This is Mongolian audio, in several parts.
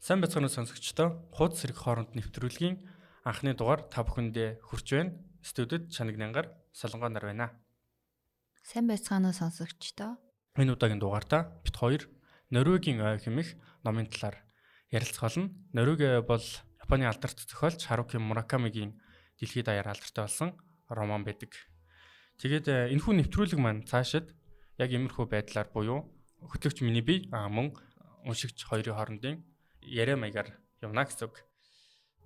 Сайн байцгаана уу сонсогчдоо. Хуудас хэрэг хооронд нэвтрүүлгийн анхны дугаар та бүхэндээ хүрч байна. Студид Чанаг Нянгар Солонгоо нар байна. Сайн байцгаана уу сонсогчдоо. Энэ удаагийн дугаартаа бит хоёр Норвегийн ой хэмэх номын талаар ярилцгаална. Норвеги бол Японы алдарт зохиолч Харуки Муракамигийн дэлхийд даяар алдартай болсон роман байдаг. Тэгээд энэхүү нэвтрүүлэг маань цаашид яг иймэрхүү байдлаар буюу хөтлөгч миний бие мөн уншигч хоёрын хоорондын яриа маягаар явна гэсэн үг.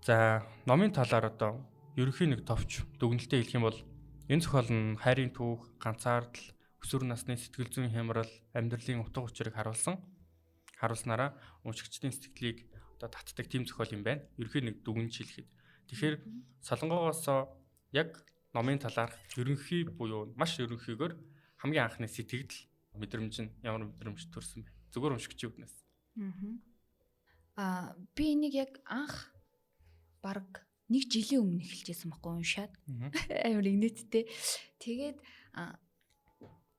За номын талаар одоо ерөнхий нэг товч дүгнэлтээ хэлэх юм бол энэ зохиол нь хайрын түүх, ганцаардал, өсвөр насны сэтгэл зүйн хямрал, амьдралын утга учирыг харуулснараа уншигчдын сэтгэлийг одоо татдаг тийм зохиол юм байна. Ерөнхий нэг дүгнэж хэлэхэд. Тэгэхээр Солонгоогоос яг номын талаар ерөнхий буюу маш ерөнхийгээр хамгийн анхны сэтгэл мэдрэмж нь ямар мэдрэмж төрсөн бэ? Зүгээр уншигчийн үгнээс. Би энийг яг анх баг 1 жилийн өмнө эхэлжсэн байхгүй уншаад. Амар инээдтэй. Тэгээд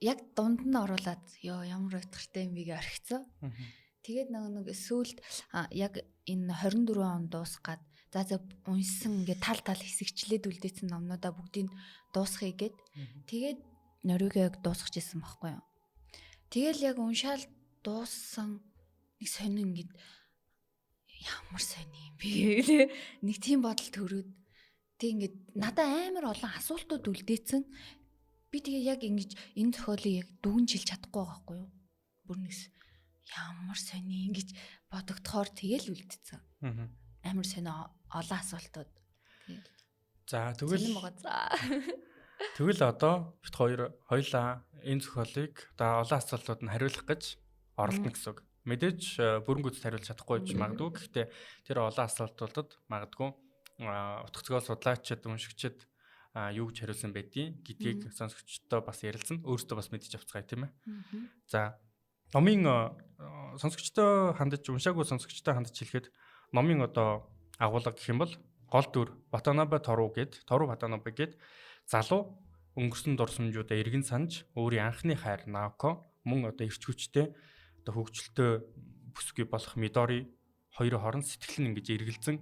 яг дунд нь оруулаад ямар утгатай юм бийг орхицсан. Тэгээд нэг сүүлд яг энэ 24 он дуусгаад за уншсан ингээд тал хэсэгчлээд үлдээсэн номнуудаа бүгдийг дуусгая гэд. Тэгээд Норвегийг дуусгажсэн байхгүй юу. Тэгэл яг уншаал дууссан нэг сонин ингээд ямар сони юм бэ? Нэг тийм бодол төрөөд тэг ингээд надад амар олон асуултууд үлдээсэн. Би тэгээ яг ингэж энэ зохиолыг яг дүгнжилж чадахгүй байгаа байхгүй юу? Бүр нэгс ямар сони ингэж бодогдохоор тэгэл үлдсэн. Амар сони олон асуултууд. За тэгвэл одоо бит хоёлаа энэ зохиолыг одоо олон асуултууд нь хариулах гэж оролдоно гэсэн үг. Мэдээж бүрэн гүйцэд хариулж чадахгүй ч магадгүй. Гэхдээ тэр олон асуултуудад магадгүй утга зохиол судлаачид, уншигчид юу гэж хариулсан байдгийг гэдгийг сонсогчдоо бас ярилцсан. Өөрөөсөө бас мэдчих авцгаая тийм ээ. За номын сонсогчдоо хандаж уншаагүй сонсогчдоо хандаж хэлэхэд номын одоо агуулга гэх юм бол гол дүр Ватанабе Тору Ватанабе гээд залуу өнгөрсөн дурсамжуудаа эргэн санаж өөрийн анхны хайр Наоко мөн одоо эрч хүчтэй одоо хөгжилтэй бүсгүй болох Мидори хоёрын хооронд сэтгэл нь ингэж эргэлзэн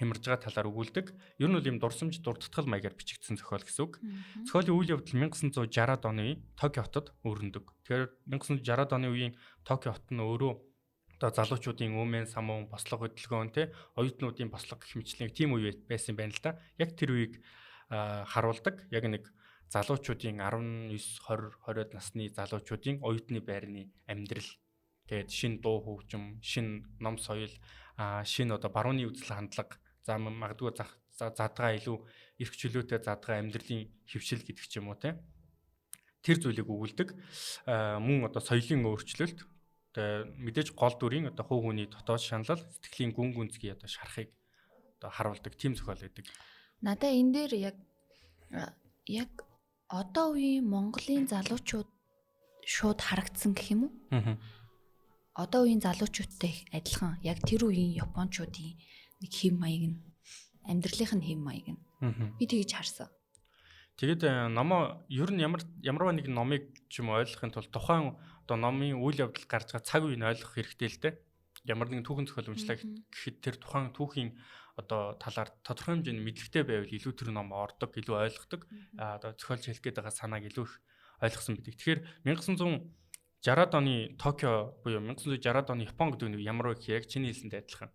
хямарж байгаа талаар өгүүлдэг. Ер нь бол ийм дурсамж дурдтгал маягаар бичигдсэн зохиол гэсэн үг. Зохиолын үйл явдал 1960-ад оны Токио хотод өрнөдөг. Тэгэхээр 1960-ад оны үеийн Токио хот нь өөрөө одоо залуучуудын өмэн самуун бослого хөдөлгөөн оюутнуудын бослого гэх мэтлэн тийм үе байсан байна л да. Яг тэр үеийг харуулдаг. Яг нэг залуучуудын 19, 20, 20-од насны залуучуудын оюутны байрны амьдрал. Тэгээд шин дуу хөгжим, шин ном соёл, шин одоо барууны үзэл хандлага, за магадгүй задгаа илүү эрх чөлөөтэй задгаа амьдралын хөвшил гэдэг ч юм уу те. Тэр зүйлийг өгүүлдэг. Мөн одоо соёлын өөрчлөлт, одоо мэдээж гол дүрийн одоо хувь хүний дотоод шанал, сэтгэлийн гүн гүнзгий одоо шарахыг одоо харуулдаг тийм зохиол байдаг. Надаа энэ дээр яг одоо үеийн Монголын залуучууд шууд харагдсан гэх юм уу? Одоо үеийн залуучуудтай адилхан яг тэр үеийн японочдын нэг хэм маяг нь амьдралынх нь хэм маяг нь би тэгж харсан. Тэгээд номоо ер нь ямарваа нэг номыг ч юм ойлгохын тулд тухайн одоо номын үйл явдал гарч байгаа цаг үеийг ойлгох хэрэгтэй л дээ. Ямар нэгэн түүхэн зохиол уншлаа гэхэд тэр тухайн түүхийн одоо талаар тодорхой хэмжээний мэдлэгтэй байвал илүү тэр ном ордог, илүү ойлгодог. Одоо зохиолч хэлэх гээд байгаа санааг илүү их ойлгосон байдаг. Тэгэхээр 1960-ад оны Токио буюу 1960-ад оны Япон гэдэг нь ямар вэ гэхээр яг чиний хэлсэнтэй адилхан.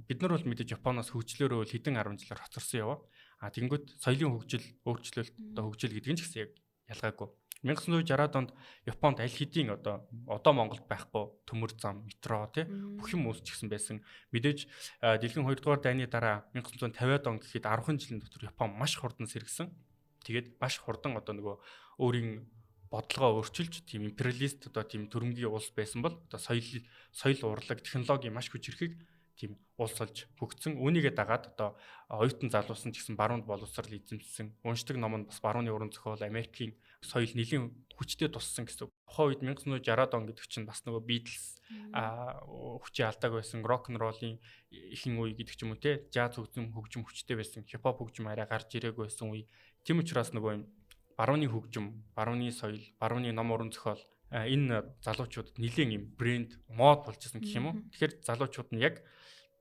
Бид нар бол мэдээж Японоос хөгжлөөрөө хэдэн 10 жилээр хоцорсон яваа. Тэгэнгүүт соёлын хөгжил, өөрчлөлт, одоо хөгжил гэдэг нь ч гэсэн яг ялгаагүй. 1960-ад онд Японд аль хэдийн одоо Монголд байхгүй төмөр зам, метро бүх юм үүсчихсэн байсан. Мэдээж дэлхийн 2 дугаар дайны дараа 1950-ад он гэхэд 10 жилийн дотор Япон маш хурдан сэргсэн. Тэгээд маш хурдан одоо нөгөө өөрийн бодлогоо өөрчилж тийм империалист одоо тийм төрөмгийн улс байсан бол одоо соёл урлаг, технологи маш хүчрэхийг тийм улс олж хөгцсөн. Үүнийгээ дагаад одоо оюутан залуусан ч гэсэн баруунд боловсрал эзэмшсэн. Уншдаг ном нь бас барууны уран зохиол, Америкийн соёл нэлийн хүчтэй туссан гэсэн. Тухайн үед 1960-ад он гэдэг чинь бас нөгөө Beatles хүчээ алдааг байсан, рок н роллын ихэнх үе гэдэг ч юм уу те, жаз хөгжим хүчтэй байсан, хипхоп хөгжим арай гарч ирээгүй байсан үе. Тийм учраас нөгөө юм барууны хөгжим, барууны соёл, барууны ном уран зохиол энэ залуучуудад нэлийн юм брэнд мод болж исэн гэх юм уу. Тэгэхээр залуучууд нь яг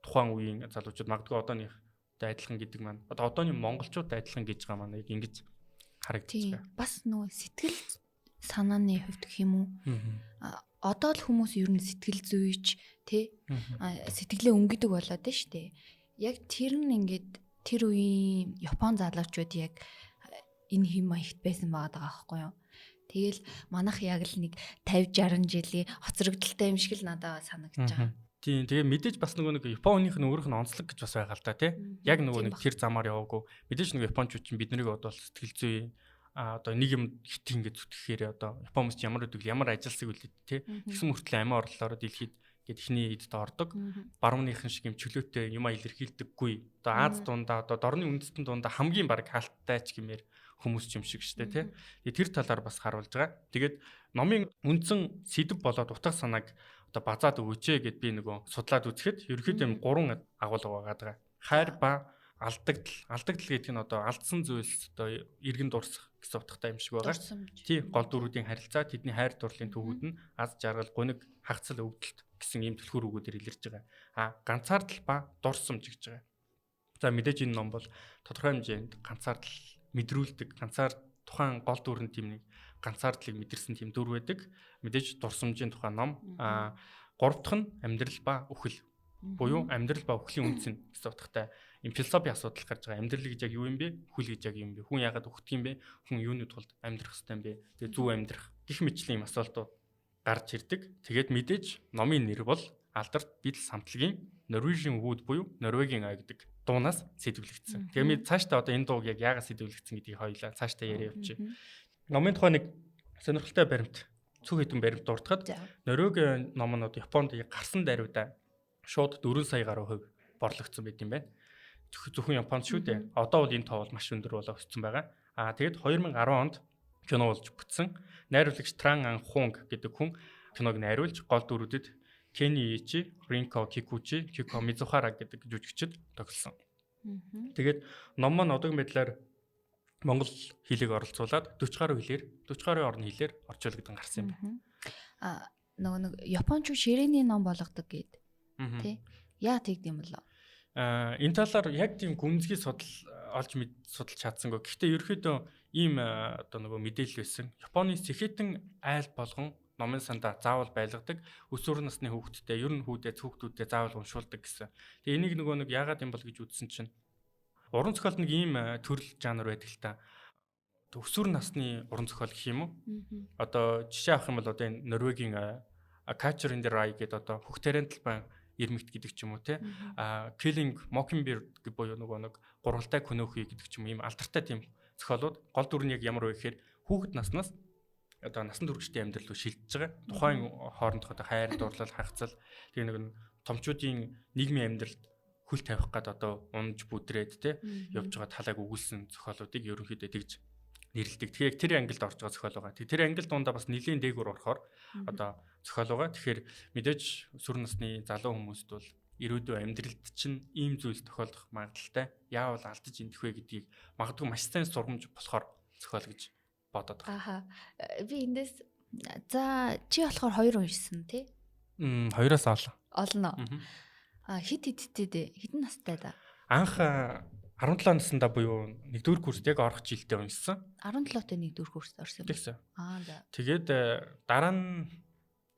тухайн үеийн залуучууд магадгүй одооныхтай адилхан гэдэг маань одоо одооны монголчуудтай адилхан гэж байгаа маань яг ингэж харагдаж байгаа. Бас нөгөө сэтгэл санааны хувьд гэх юм уу? Одоо л хүмүүс ер нь сэтгэл зүйч тий сэтгэлээ өнгөдөг болоод байна шүү дээ. Яг тэр нь ингээд тэр үеийн Япон залуучууд яг энэ хэм маягт байсан байгаа байхгүй юу? Тэгэл манайх яг л нэг 50 60 жилийн хоцрогдолтой юм шиг л надад санагдаж байгаа. Тийм тэгээ мэдээж бас нэг Японых нь өөрийнх нь онцлог гэж бас байгаа л да тий. Яг нэг тэр замаар яваагүй. Мэдээж нэг японочууд чинь биднийг одоо сэтгэл зүй одоо нэг юм хит ингэж зүтгэхээр одоо Япон хүмүүс ямар гэдэг ямар ажилласыг үлдээ тий. Тэгсэн мөртлөө амиа орлолоор дэлхийд гээд ихний эдд ордог. Барууныхан шиг юм чөлөөтэй юм илэрхийлдэггүй. Одоо Аз дундаа одоо дорны үндэстэн дундаа хамгийн баг хаалттай ч гэмээр хүмүүс юм шиг штэ тий. Тэгээ тэр талаар бас харуулж байгаа. Тэгээд номын үндсэн сэдв болоод утга санааг одоо базаад өгөөч гэд би нөгөө судлаад үзэхэд ерөнхийдөө 3 агуулга байгаа. Хайр ба алдагдал. Алдагдал гэдэг нь одоо алдсан зүйлс одоо иргэн дурсах гэсэн утгатай юм шиг байгаа. Тий, гол дүрүүдийн харилцаа, тэдний хайр дурлалын төвүүд нь аз жаргал, гуниг, хагцал, өвдөлт гэсэн ийм түлхүүр үгүүдээр илэрж байгаа. Ганцаардал ба дурсамж гэж байгаа. За мэдээж энэ ном бол тодорхой хэмжээнд ганцаардал мэдрүүлдэг, тухайн гол дүрэн тийм нэг ганцаардлыг мэдэрсэн тийм дүр байдаг. Мэдээж дурсамжийн тухай ном. 3 дахь нь амьдрал ба үхэл. Буюу амьдрал ба үхлийн үндэс нь гэсэн утгатай юм философи асуудал гарч байгаа. Амьдрал гэж яг юу юм бэ? Үхэл гэж яг юу юм бэ? Хүн яагаад үхдэг юм бэ? Хүн юуны тулд амьдрах ёстой юм бэ? Тэгээ зөв амьдрах гэх мэтлийн юм асуултууд гарч ирдэг. Тэгээд мэдээж номын нэр бол Алдарт Бидл самтлагийн Norwegian Wood буюу Норвегийн ой гэдэг дуунаас сэдвлэгдсэн. Тэгээ ми цаашдаа одоо энэ дууг яг яагаад сэдвлэгдсэн гэдгийг хоёулаа цаашдаа яриа явчих. Номын тухай нэг сонирхолтой баримт, цүг хэдэн баримт дуртахад Норвегийн ном нь одоо Японд гарсан даруйдаа шууд 4 сая гаруй хувь борлогдсон байт юм байна. Зөвхөн Японд шүү дээ. Одоо бол энэ тоо бол маш өндөр болоо өссөн байгаа. Тэгээд 2010 онд кино болж бүтсэн. Найруулагч Тран Ан Хунг гэдэг хүн киног найруулж гол дүрүүдэд Кени Ичи, Ринко Кикучи, Кико Мизухара гэдэг жүжигчид тогтсон. Тэгээд ном маань одоогийн байдлаар монгол хэлийг оролцуулаад 40 гаруй орны хэлээр орчуулгдсан гарсан юм байна. Нэг Японч ширээний ном болгодог гэд. Тэ? Яа тэгдэм болоо? Энэ талаар яг тийм гүнзгий олж судалж чадсангүй. Гэхдээ ерөөхдөө ийм одоо нөгөө мэдээлэл байсан. Японы сэхэтэн айл болгон номын сандаа заавал байлгадаг. Өсвөр насны хүүхдтэй, ер нь хүүхдүүдэд заавал уншуулдаг гэсэн. Тэгээ энийг нөгөө нэг яагаад юм бол гэж үзсэн чинь уран зохиолд нэг ийм төрөл жанр байдаг л та. Өсвөр насны уран зохиол гэх юм уу? Одоо жишээ авах юм бол одоо энэ Норвегийн Catcher in the Rye гэдэг одоо хөх тариантал ирмэгт гэдэг ч юм уу те. Killing Mockingbird гэх буюу нөгөө нэг гурвалтай көнөөхий гэдэг ч юм ийм алдартай тийм зохиолууд гол дүр нь яг ямар вэ гэхээр хүүхэд наснаас одоо насан туршидын амьдрал руу шилжиж байгаа. Тухайн хоорондох одоо хайр дурлал, хагцал тэгээ нэг томчуудын нийгмийн амьдралд хөл тавих гад одоо унж бүдрээд те явж байгаа талааг өгүүлсэн зохиолуудыг ерөнхийдөө тэгж нэрлэдэг. Тэгэхээр тэр ангилд орж байгаа зохиол байгаа. Тэр ангил дундаа бас нэлийн дээгүүр орохоор одоо зохиол байгаа. Тэгэхээр мэдээж өсвөр насны залуу хүмүүст бол ирээдүйн амьдралд чинь ийм зүйл тохиолдох магадaltaй. Яавал алдаж эндэх вэ гэдгийг магадгүй маш сайн сургамж болохоор зохиол гэж бодоод байгаа. Би эндээс за чи болохоор 2 уншсан тий? 2-оос олно. Хиттэй хэдэн настай да? Анх 17 наснда буюу 1-р курст яг орох жилдээ уншсан. 17-т 1-р курст орсон юм. Тэгсэн. За. Тэгээд дараа нь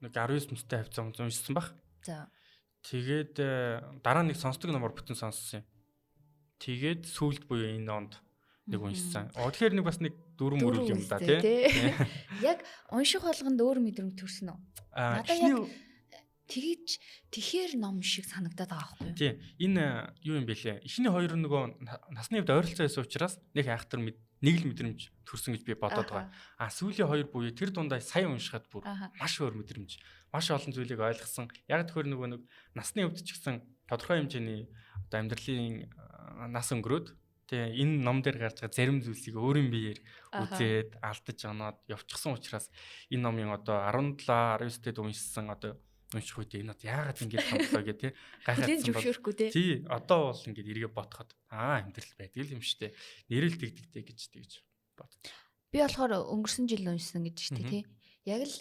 нэг 19 настай хавцаа уншсан баг. За. Тэгээд дараа нэг сонсдог номоор бүтэн сонссон юм. Тэгээд сүүлд буюу энэ онд нэг уншсан. Тэгэхээр нэг бас нэг дөрвөн мөрөл юм да тий. Яг унших болгонд өөр мэдрэмж төрсөн үү? Надаа яг тэгэхээр ном шиг санагдаад байгаа байхгүй юу? Тий. Энэ юу юм бэ лээ? Эхний хоёр нөгөө насны хувьд ойролцоо байсан учраас нэг айхтар нэг л мэдрэмж төрсөн гэж би бодоод байгаа. Сүүлийн хоёр буюу тэр дундаа сая уншихад бүр маш өөр мэдрэмж, маш олон зүйлийг ойлгосон. Яг тэгэхээр нөгөө нэг насны хувьд ч гэсэн тодорхой хэмжээний одоо амьдралын нас өнгөрөөд тэгээ энэ ном дээр гарч байгаа зарим зүйлсийг өөрийн биеэр үзээд алдаж оноод явчихсан учраас энэ номын одоо 17 19 дэд уншсан одоо унших үед энэ яагаад ингэж хандлаа гэх тий гайхагдсан бол тий одоо бол ингэж эргээ бодоход амьдрал байдаг юм штэ нэрэл тэгдэгтэй гэж боддог. Би болохоор өнгөрсөн жил уншсан гэж штэ тий яг л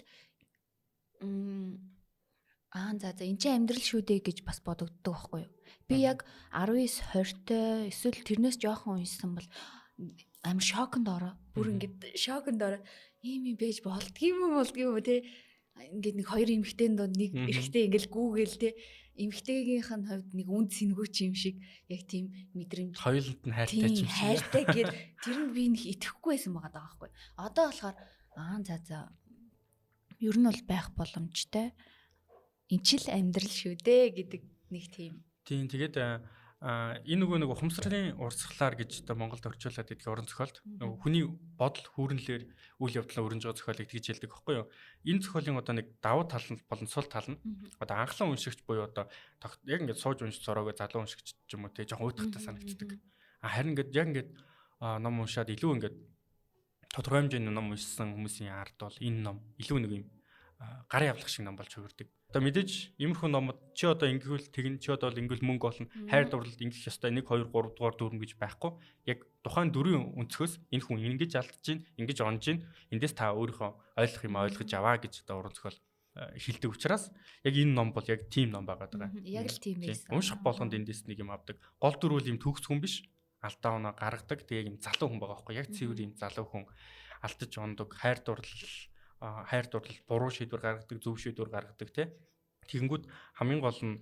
За энэ чинь амьдрал шүү дээ гэж бас бодогддог байхгүй юу? Би яг 19 20-той эсвэл тэрнээс жоохон уншсан бол амар шоконд ороо. Бүр ингээд шоконд ороо. Ийм юм байж болдгийм үү те. Ингээд нэг хоёр эмэгтэйн донд нэг эрэгтэй ингээд гүүгээл те. Эмэгтэйгийнх нь хувьд нэг үнд сэнгүүч юм шиг яг тийм мэдрэмж. Хоёуланд нь хайртай ч юм шиг. Хайртай гэхээр тэр нь би нэг итгэхгүй байсан байгаа байхгүй. Одоо болохоор за ер нь бол байх боломжтой. Энд ч л амьдрал шүү дээ гэдэг нэг тийм. Тийм тэгээд энэ нөгөө нэг ухамсарын урсгалаар гэж одоо Монголд орчуулад идэх орон зохиолд нөгөө хүний бодол хүүрнэлээр үйл явдлаа өрнөж байгаа зохиолыг тэгж хэлдэг байхгүй юу? Энэ зохиолын одоо нэг давуу тал нь болон сул тал нь одоо анхлан уншигч буюу одоо яг ингээд сууж уншиж зороогоо залуу уншигч ч юм уу те жоохон уйтгартай санагддаг. Харин ингээд яг ингээд ном уншаад илүү ингээд тодорхой хэмжээний ном уншсан хүмүүсийн ард бол энэ ном илүү нэг юм гарын авлах шиг ном болж хувирдаг. Одоо мэдээж иймэрхүү номод чи одоо ингэвэл тэгнэ чи одоо ингэвэл мөнгө олно хайр дурлалд ингэх ёстой 1 2 3 дугаар дүрм гэж байхгүй. Яг тухайн дүрийн өнцгөөс энэ хүн ингэж алдаж гин ингэж онж гин эндээс та өөрийнхөө ойлгох юм ойлгож аваа гэж одоо уран зохиол хэлдэг учраас яг энэ ном бол яг тийм ном байгаад байгаа. Яг л тийм байсан. Унших болгонд эндээс нэг юм авдаг. Гол дүр бол юм төгс хүн биш. Алдаа оноо гаргадаг. Тэгээ юм залуу хүн байгаа байхгүй. Яг цэвэр юм залуу хүн алдаж ондог хайр дурлал буруу шийдвэр гаргадаг, зөв шийдвэр гаргадаг тий. Тэгэнгүүт хамгийн гол нь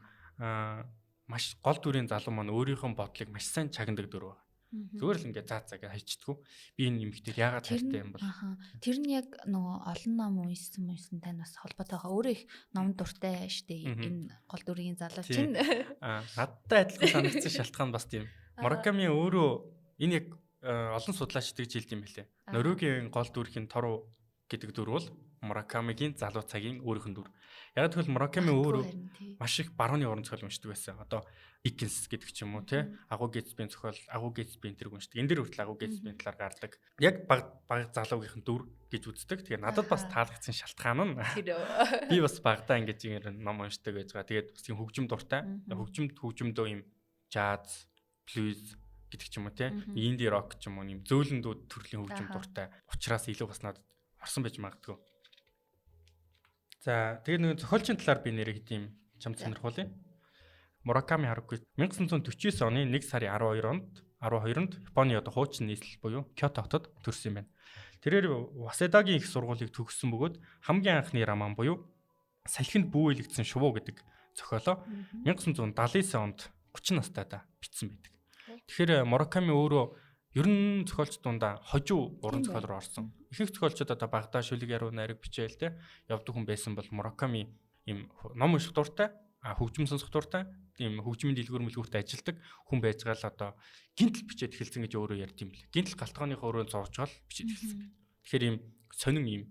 маш гол дүрийн залуу маань өөрийнхөө бодлыг маш сайн чагнадаг дүр байна. Зүгээр л ингээд заа гэж хайчдаггүй. Би энэ эмэгтэй яагаад хайртай юм бол. Тэр нь яг нөгөө олон ном уншсан тань бас холбоотойгоо өөрөө их ном дуртай штэ энэ гол дүрийн залуу чинь. Надтай адилхан санагдсан шалтгаан бас тийм. Мураками өөрөө энэ яг олон судлаач тэгж хэлдэг юм билээ. Норигийн гол дүрхийн Тору гэдэг дүр бол Муракамигийн залуу цагийн өөрийнх нь дүр. Яг тэгвэл Мураками өөрөө маш их барууны уран зохиол уншдаг байсан. Одоо Dickens гэдэг ч юм уу тий. Агуу Гэтсбийн зохиол, агуу Гэтсбийн тэрэг уншдаг. Энэ дэр хүртэл агуу Гэтсбийн талаар гардаг. Яг баг залуугийнх нь дүр гэж үздэг. Тэгээ надад бас таалагдсан шалтгаан нь би бас багтаа ингэж ингэ ном уншдаг байж байгаа. Тэгээд бас тийм хөгжим дуртай. Хөгжимдөө юм jazz, blues гэдэг ч юм уу тий. Инди рок ч юм уу юм зөөлөндүүд төрлийн хөгжим дуртай. Учираас илүү бас надад орсон байж магадгүй. За тэгээд нэг зохиолчийн талаар би нэрийг тийм чамд сонирхуулъя. Мураками Харуки 1949 оны 1 сарын 12-нд Японы одоо хуучин нийслэл буюу Кёто хотод төрсөн юм байна. Тэрээр Васедагийн их сургуулийг төгссөн бөгөөд хамгийн анхны роман буюу Салхинд бүү илэгдсэн шувуу гэдэг зохиолоо 1979 онд 30 настайдаа бичсэн байдаг. Тэгэхээр Мураками өөрөө ер нь зохиолч дундаа хожуу уран зохиол руу орсон. Ихэнх зохиолчид одоо багада шүлэг яруу найраг бичээл те явдаг хүн байсан бол Мураками им ном унших дуртай, хөгжим сонсох дуртай, тийм хөгжмийн дэлгүүр мэлгүүрт ажилдаг хүн байж байгаа л одоо гинтл бичээд эхэлсэн гэж өөрөө ярьд юм бэл. Гинтл галтгооныхоо өрөө зоочгол бичээд эхэлсэн. Тэгэхээр им сонин юм.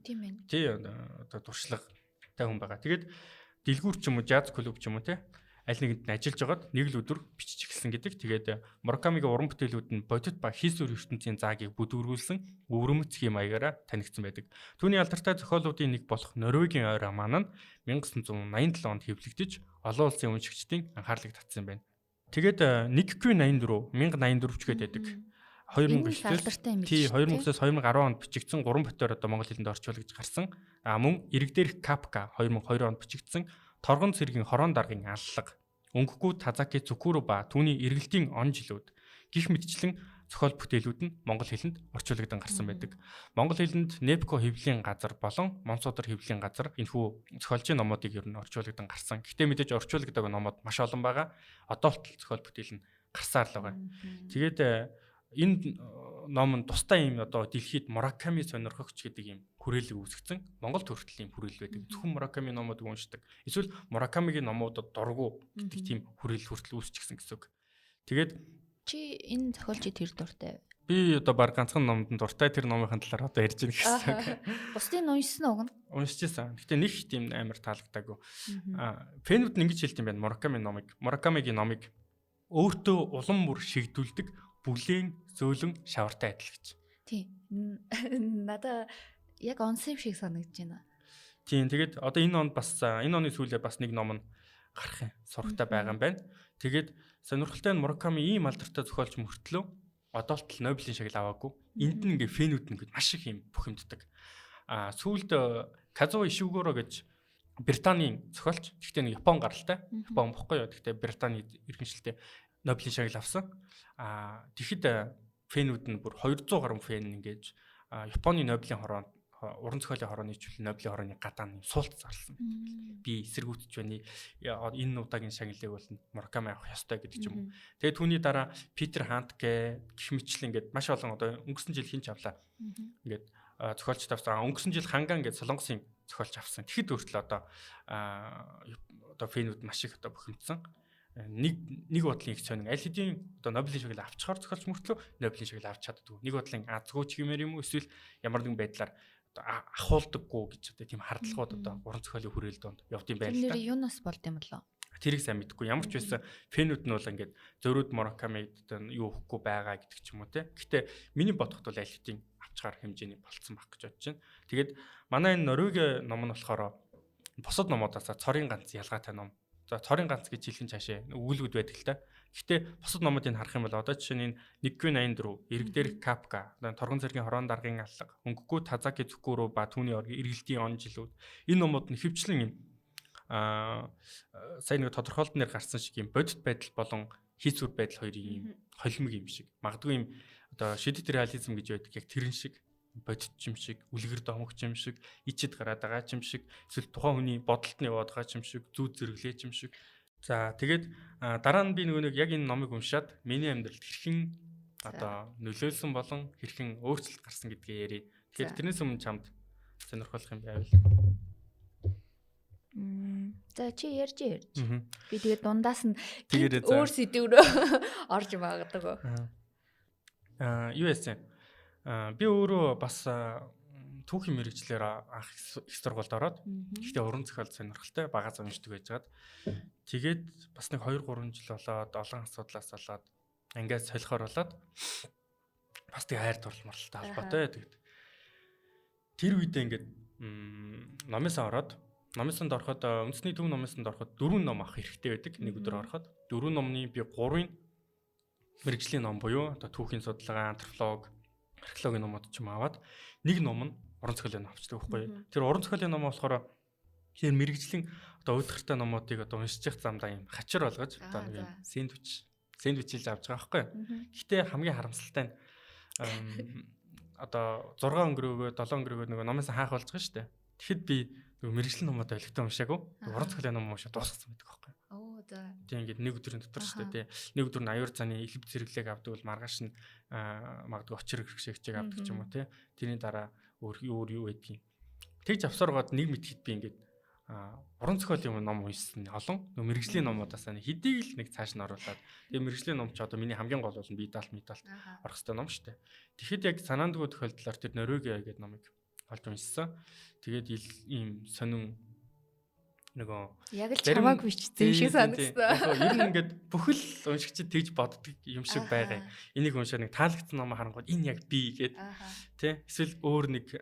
Тий одоо туршлагатай хүн байгаа. Тэгээд дэлгүүр ч юм уу, jazz клуб ч юм уу те аль нэгэнд нь ажиллаж байгаад нэг л өдөр бичиж эхэлсэн гэдэг. Тэгээд Муракамигийн уран бүтээлүүд нь бодит ба хийсвэр ертөнцийн заагийг бүдүүрүүлсэн өвөрмөц хэм маягаараа танигдсан байдаг. Түүний алдартай зохиолуудын нэг болох Норвегийн ой роман нь 1987 онд хэвлэгдэж олон улсын уншигчдын анхаарлыг татсан байна. Тэгээд Никки 84 1084 ч гэдэг 2009-2010 онд бичигдсэн 3 ботоор одоо монгол хэлэнд орчуулж гарсан. Мөн эрэг дээрх Капка 2002 онд бичигдсэн Торгон цэргийн хорон даргын аллага, өнгөгүй Тазаки Цукуру ба түүний эргэлтийн он жилүүд гих мэтчлэн зохиол бүтээлүүд нь монгол хэлэнд орчуулагдсан гарсан байдаг. Монгол хэлэнд Непко хэвлэлийн газар болон Монсодор хэвлэлийн газар энэхүү зохиолчийн номуудыг ер нь орчуулагдсан гарсан. Гэхдээ мэдээж орчуулдаг номууд маш олон байгаа. Одоо болтол зохиол бүтээл нь гарсаар л байгаа. Тэгээд энэ ном нь тустай юм одоо дэлхийд Мураками сонирхогч гэдэг юм хүрээлэг үүсгэсэн. Монгол төрөлхтөл юм хүрээлэл байдаг. Зөвхөн Мураками номуудыг уншдаг. Эсвэл Муракамигийн номуудад дургу гэдэг тийм хүрээлэл хүртэл үүсчихсэн гэсэн үг. Тэгээд чи энэ зохиолчид тэр дуртай. Би одоо баг ганцхан номд дуртай тэр номын талаар одоо ярьж байна гэсэн. Бусдын уншсан уу? Уншижсэн. Гэтэ нэг тийм амар таалагдаагүй. Фэнүүд нь ингэж хэлт юм байна. Муракамигийн номыг өөртөө улам бүр шигдүүлдэг бүлээн зөөлөн шавартай адил гэж. Тийм. Надаа яг онсон шиг санагдаж байна. Тийм. Тэгээд одоо энэ онд бас энэ оны сүүлээр бас нэг ном нь гарах сурагтай байгаа юм байна. Тэгээд сонирхолтой нь Мураками ийм алдартай зохиолч мөртлөө одоо л Нобелийн шагнал аваагүй. Энд нь ингээ фэнүүд нь ингээ маш их юм бухимддаг. Сүүлд Казуо Ишигуро гэж Британийн зохиолч. Гэхдээ нэг Япон гаралтай. Япон бохгүй юу. Гэхдээ Британий иргэншилтэй Нобелийн шагнал авсан. Тэгэхэд фэнүүд нь бүр 200 гаруй фэн ингэж Японы Нобелийн хороонд уран зохиолын хорооны чөлөө Нобелийн хорооны гадааны суулт зарласан. Би эсэргүүцэж байна. Энэ удаагийн шагналыг бол Мураками авах ёстой гэдэг ч юм уу. Тэгээд түүний дараа Питер Хандке гэх мэтлэн ингээд маш олон одоо өнгөрсөн жил хинч авлаа. Ингээд зохиолч тавсан. Өнгөрсөн жил Ханган гэдэг Солонгосын зохиолч авсан. Тэгэхэд өөртөө одоо фэнүүд маш их одоо бухимдсан. Нэг бодлын их сонин аль хэдийн одоо Нобелийн шагнал авчихаар зохиолч мөртлөө Нобелийн шагнал авч чаддгүй. Нэг бодлын азгууч гэмээр юм уу эсвэл ямар нэгэн байдлаар ахуулдаггүй гэж одоо тийм хардлагууд одоо уран зохиолын хүрээл донд явд юм байна л да. Тэр юунаас болд юм болоо? Тэрийг сайн мэдэхгүй. Ямар ч байсан фэнүүд нь бол ингээд зөрүүд Мураками юу өгөхгүй байгаа гэдэг ч юм уу те. Гэхдээ миний бодоход бол аль хэдийн авчгаар хэмжээний болцсон баг гэж бодож байна. Тэгээд манай энэ Норвегийн ном нь болохоор бусад номуудаас цорын ганц ялгаатай ном. За цорын ганц гэж хэлхэн цаашаа өгүүлбүүд байдаг л та. Гэхдээ бусад номуудыг харах юм бол одоо жишээ нь 184 эрэг дээр Капка, торгон цэргийн хорон даргын алга, өнгөгүй Тазаки Цукуру ба түүний эргэлтийн он жилүүд энэ номууд нь хөвчлэн юм сайн нэг тодорхойлолтноор гарсан шиг юм бодит байдал болон хийцүр байдал хоёрын юм холимог юм шиг. Магадгүй юм одоо шидэт реализм гэж байдаг яг тэрэн шиг бодит юм шиг, үлгэр домогч юм шиг, ичэд гараад байгаа юм шиг, эсвэл тухайн хүний бодолд нь яваад байгаа юм шиг, зүү зэрэглэж юм шиг. За тэгээд дараа нь би нөгөө нэг яг энэ номыг уншаад миний амьдралд хэрхэн одоо нөлөөлсөн болон хэрхэн өөрчлөлт гарсан гэдгээ ярив. Тэгэхээр тэрнээс өмнө чамд сонирхолтой юм байвал. За чи ярьж. Би тэгээд дундаас нь тэгээд өөр сэдв рүү орж магадгүй. Юу яасан? Би өөрөө бас түүхийн мэргэжлэр анх их сургуульд ороод гэхдээ уран зохиол сонирхолтой бага зам уншдаг байжгаад тэгээд бас нэг 2-3 жил болоод олон асуудлаас болоод ингээд солихоор болоод бас тэг хайр дурлалтай холбоотой. Тэгээд тэр үедээ ингээд номынсаа ороод номынсанд ороход үндэсний төв номынсанд ороход 4 ном авах хэрэгтэй байдаг. Нэг өдөр ороход 4 номны би 3-ын мэргэжлийн ном буюу одоо түүхийн судалгаа, антрополог, археологийн номууд ч юм аваад нэг ном нь уран зохиолын ном авчдаг байхгүй. Тэр уран зохиолын ном болохоор тэр мэргэжлийн одоо уйлгартай номуудыг одоо уншиж явах замдаа юм хачир болгож одоо нэг юм сэндвичилж авч байгаа байхгүй. Гэхдээ хамгийн харамсалтай нь одоо 6 өнгөрөөгөө 7 өнгөрөөгөө нөгөө номоос хаах болж байгаа шүү дээ. Тэгэхэд би нөгөө мэргэжлийн номууд ойлгохтой уншаагүй. Уран зохиолын ном уншаад дуусгасан байдаг байхгүй. Оо за. Тийм ингээд нэг өдрийн дотор шүү дээ. Нэг өдөр нь аюур цааны элб зэрэглээг авдаг бол маргааш нь магадгүй очир хэрэгшээгчийг авдаг ч юм уу те. Тэрний дараа өөр юу байдгийг. Тэгж авсаргаад нэг мэдхэд би ингээд уран зохиолын ном уншсан олон мэргэжлийн номуудаас хэдийг л нэг цааш нь оруулаад тэгээ мэргэжлийн ном ч одоо миний хамгийн гол бол би даалт орох хэвээр ном шүү дээ. Тэгэхэд яг санаандгүй тохиолдлоор тэр Норвеги гэдэг номыг олж уншсан. Тэгээд ийм сонин нөгөө яг л чамааг бичсэн юм шиг санагдсан. Ер нь ингээд бүхэл уншигчид тэгж боддог юм шиг байгаа. Энийг уншаад нэг таалагдсан ном харангууд энэ яг би гэдэг тий эсвэл өөр нэг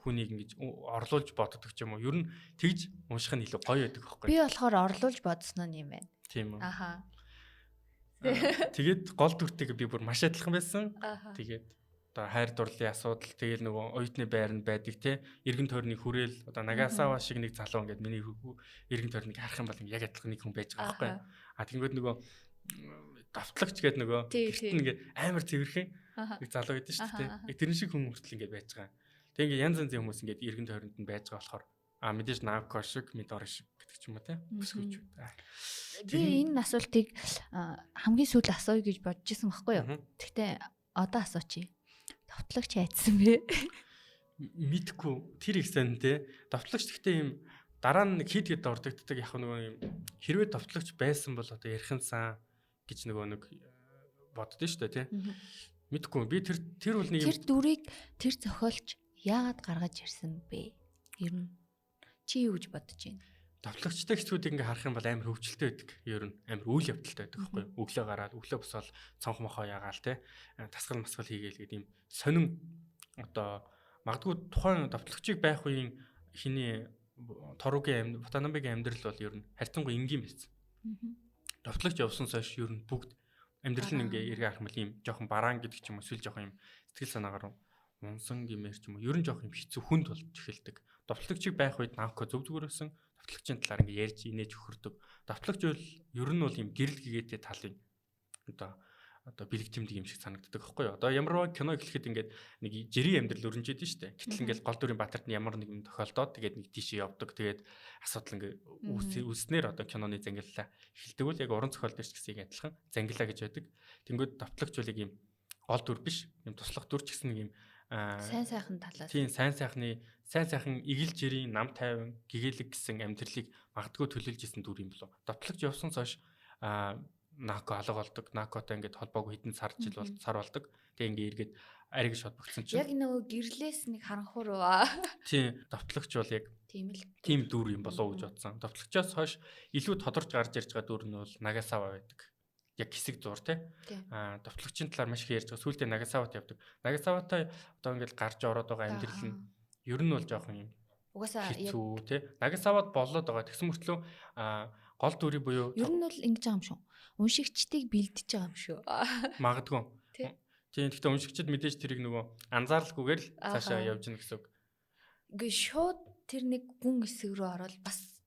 хүнийг ингэж орлуулж боддог ч юм уу. Ер нь тэгж унших нь илүү гоё байдаг байхгүй. Би болохоор орлуулж бодсон нь юм байна. Тийм үү. Тэгээд гол дүртэйг би бүр маш адилхан байсан. Тэгээд одоо хайр дурлалын асуудал тэгэл нөгөө оюутны байранд байдаг те эргэн тойрны хүрээл одоо Нагасава шиг нэг залуу ингээд миний эргэн тойрныг харах юм бол яг адилхан нэг хүн байж байгаа байхгүй. Тэгэнгүүт нөгөө давтлагч гэдэг нөгөө гэрт ингээд амар цэвэрхэн нэг залуу байдаг шүү дээ. Тэрэн шиг хүн хүртэл ингээд байж байгаа. Тэг ингээд янз янзын хүмүүс ингээд эргэн тойронд нь байж байгаа болохоор мэдээж Навко шиг Мидори шиг гэдэг ч юм уу те. Өсгөж байна. Би энэ асуултыг хамгийн сүүл асууя гэж бодож исэн байхгүй юу. Гэхдээ одоо асуучих. Давтлагч хайцсан бэ? Мэдхгүй. Тэр их сайн те. Давтлагч гэхдээ юм дараа нь нэг хит хэд ордогддаг яг нөгөө юм хэрвээ давтлагч байсан бол одоо ярих юмсан гэж нөгөө нэг боддөө шүү дээ те. Мэдхгүй. Би тэр бол нэг тэр дүрийг тэр зохиолч яагаад гаргаж ирсэн бэ? Ер нь чи юу гэж бодож байна? Давтлагчтай хэсгүүдийг ингээ харах юм бол амар хөвчлөлтэй байдаг. Ер нь амар үйл явдалтай байдаг байхгүй юу? Өглөө гараад, өглөө босоод цонх мохоо ягаал те. Тасгал масгал хийгээл гэдэг юм сонин одоо магадгүй тухайн давтлагчийг байх үеийн хиний Торугийн Ватанабегийн амьдрал бол ер нь харьцангуй энгийн байсан. Давтлагч явсан цааш ер нь бүгд амьдрал нь ингээ эргээ харах юм ийм жоохон бараан гэдэг ч юм уу эсвэл жоохон юм сэтгэл санаагаар унсан гэмээр ч юм уу ер нь жоохон юм хэцүү хүнд болж эхэлдэг. Давтлагчийг байх үед Навко зөв зүгээр байсан. давтлагчийн талаар ингээ ярьж инээж өгөрдөг. Давтлагч бол ер нь бол юм гэрэл гэгээтэй талын одоо бэлэгтэмдэг юм шиг санагддаг байхгүй юу? Одоо ямар кино эхлэхэд ингээд нэг жирийн амьдрал өрнжээд нь штэ. Гэтэл ингээд гол дүрийн Баатарт нь ямар нэг юм тохиолдоод тэгээд нэг тийшээ явдаг. Тэгээд асуудал ингээд үүснээр одоо киноны зангиллаа эхэлдэг үл яг уран зохиол дээр ч гэсэн адилхан зангиллаа гэж байдаг. Тэнгүүд давтлагч бол яг юм гол дүр биш. Юм туслах дүр ч гэсэн нэг юм сайн сайхан талаас. Тийм сайн сайхан игэл жирийн нам тайван гэгээлэг гэсэн амьдралыг магадгүй төлөөлж исэн дүр юм болов. Давтлагч явсанс хойш нако алга болдог. Накотой ингээд холбоогүй хэдэн сар болдог. Тэгээ ингээд эргээд ариг шодбогдсон чинь. Яг нөгөө гэрлээс нэг харанхуур уу. Тийм, давтлагч бол яг тийм дүр юм болов уу гэж бодсон. Давтлагчаас хойш илүү тодорч гарч ирж байгаа дүр нь бол Нагасава байдаг. Яг хэсэг зур тий. Давтлагчийн талаар маш их ярьж байгаа. Сүүлдээ Нагасават явдаг. Нагасаватай одоо ингээд гарч ороод байгаа амьдрал нь ер нь бол жоохон юм. Угаасаа яг тий. Нагасават болоод байгаа. Тэгсэн мөртлөө гол дүрий буюу ер нь бол ингэж байгаа юм шүү. Уншигчдыг бэлдэж байгаа юм шүү. Магадгүй. Тийм. Гэхдээ уншигчид мэдээж тэрийг нөгөө анзаарлахгүйгээр л цаашаа явж гэнэ гэсэн үг. Ингээ шууд тэр нэг гүн хэсэг рүү ороод бас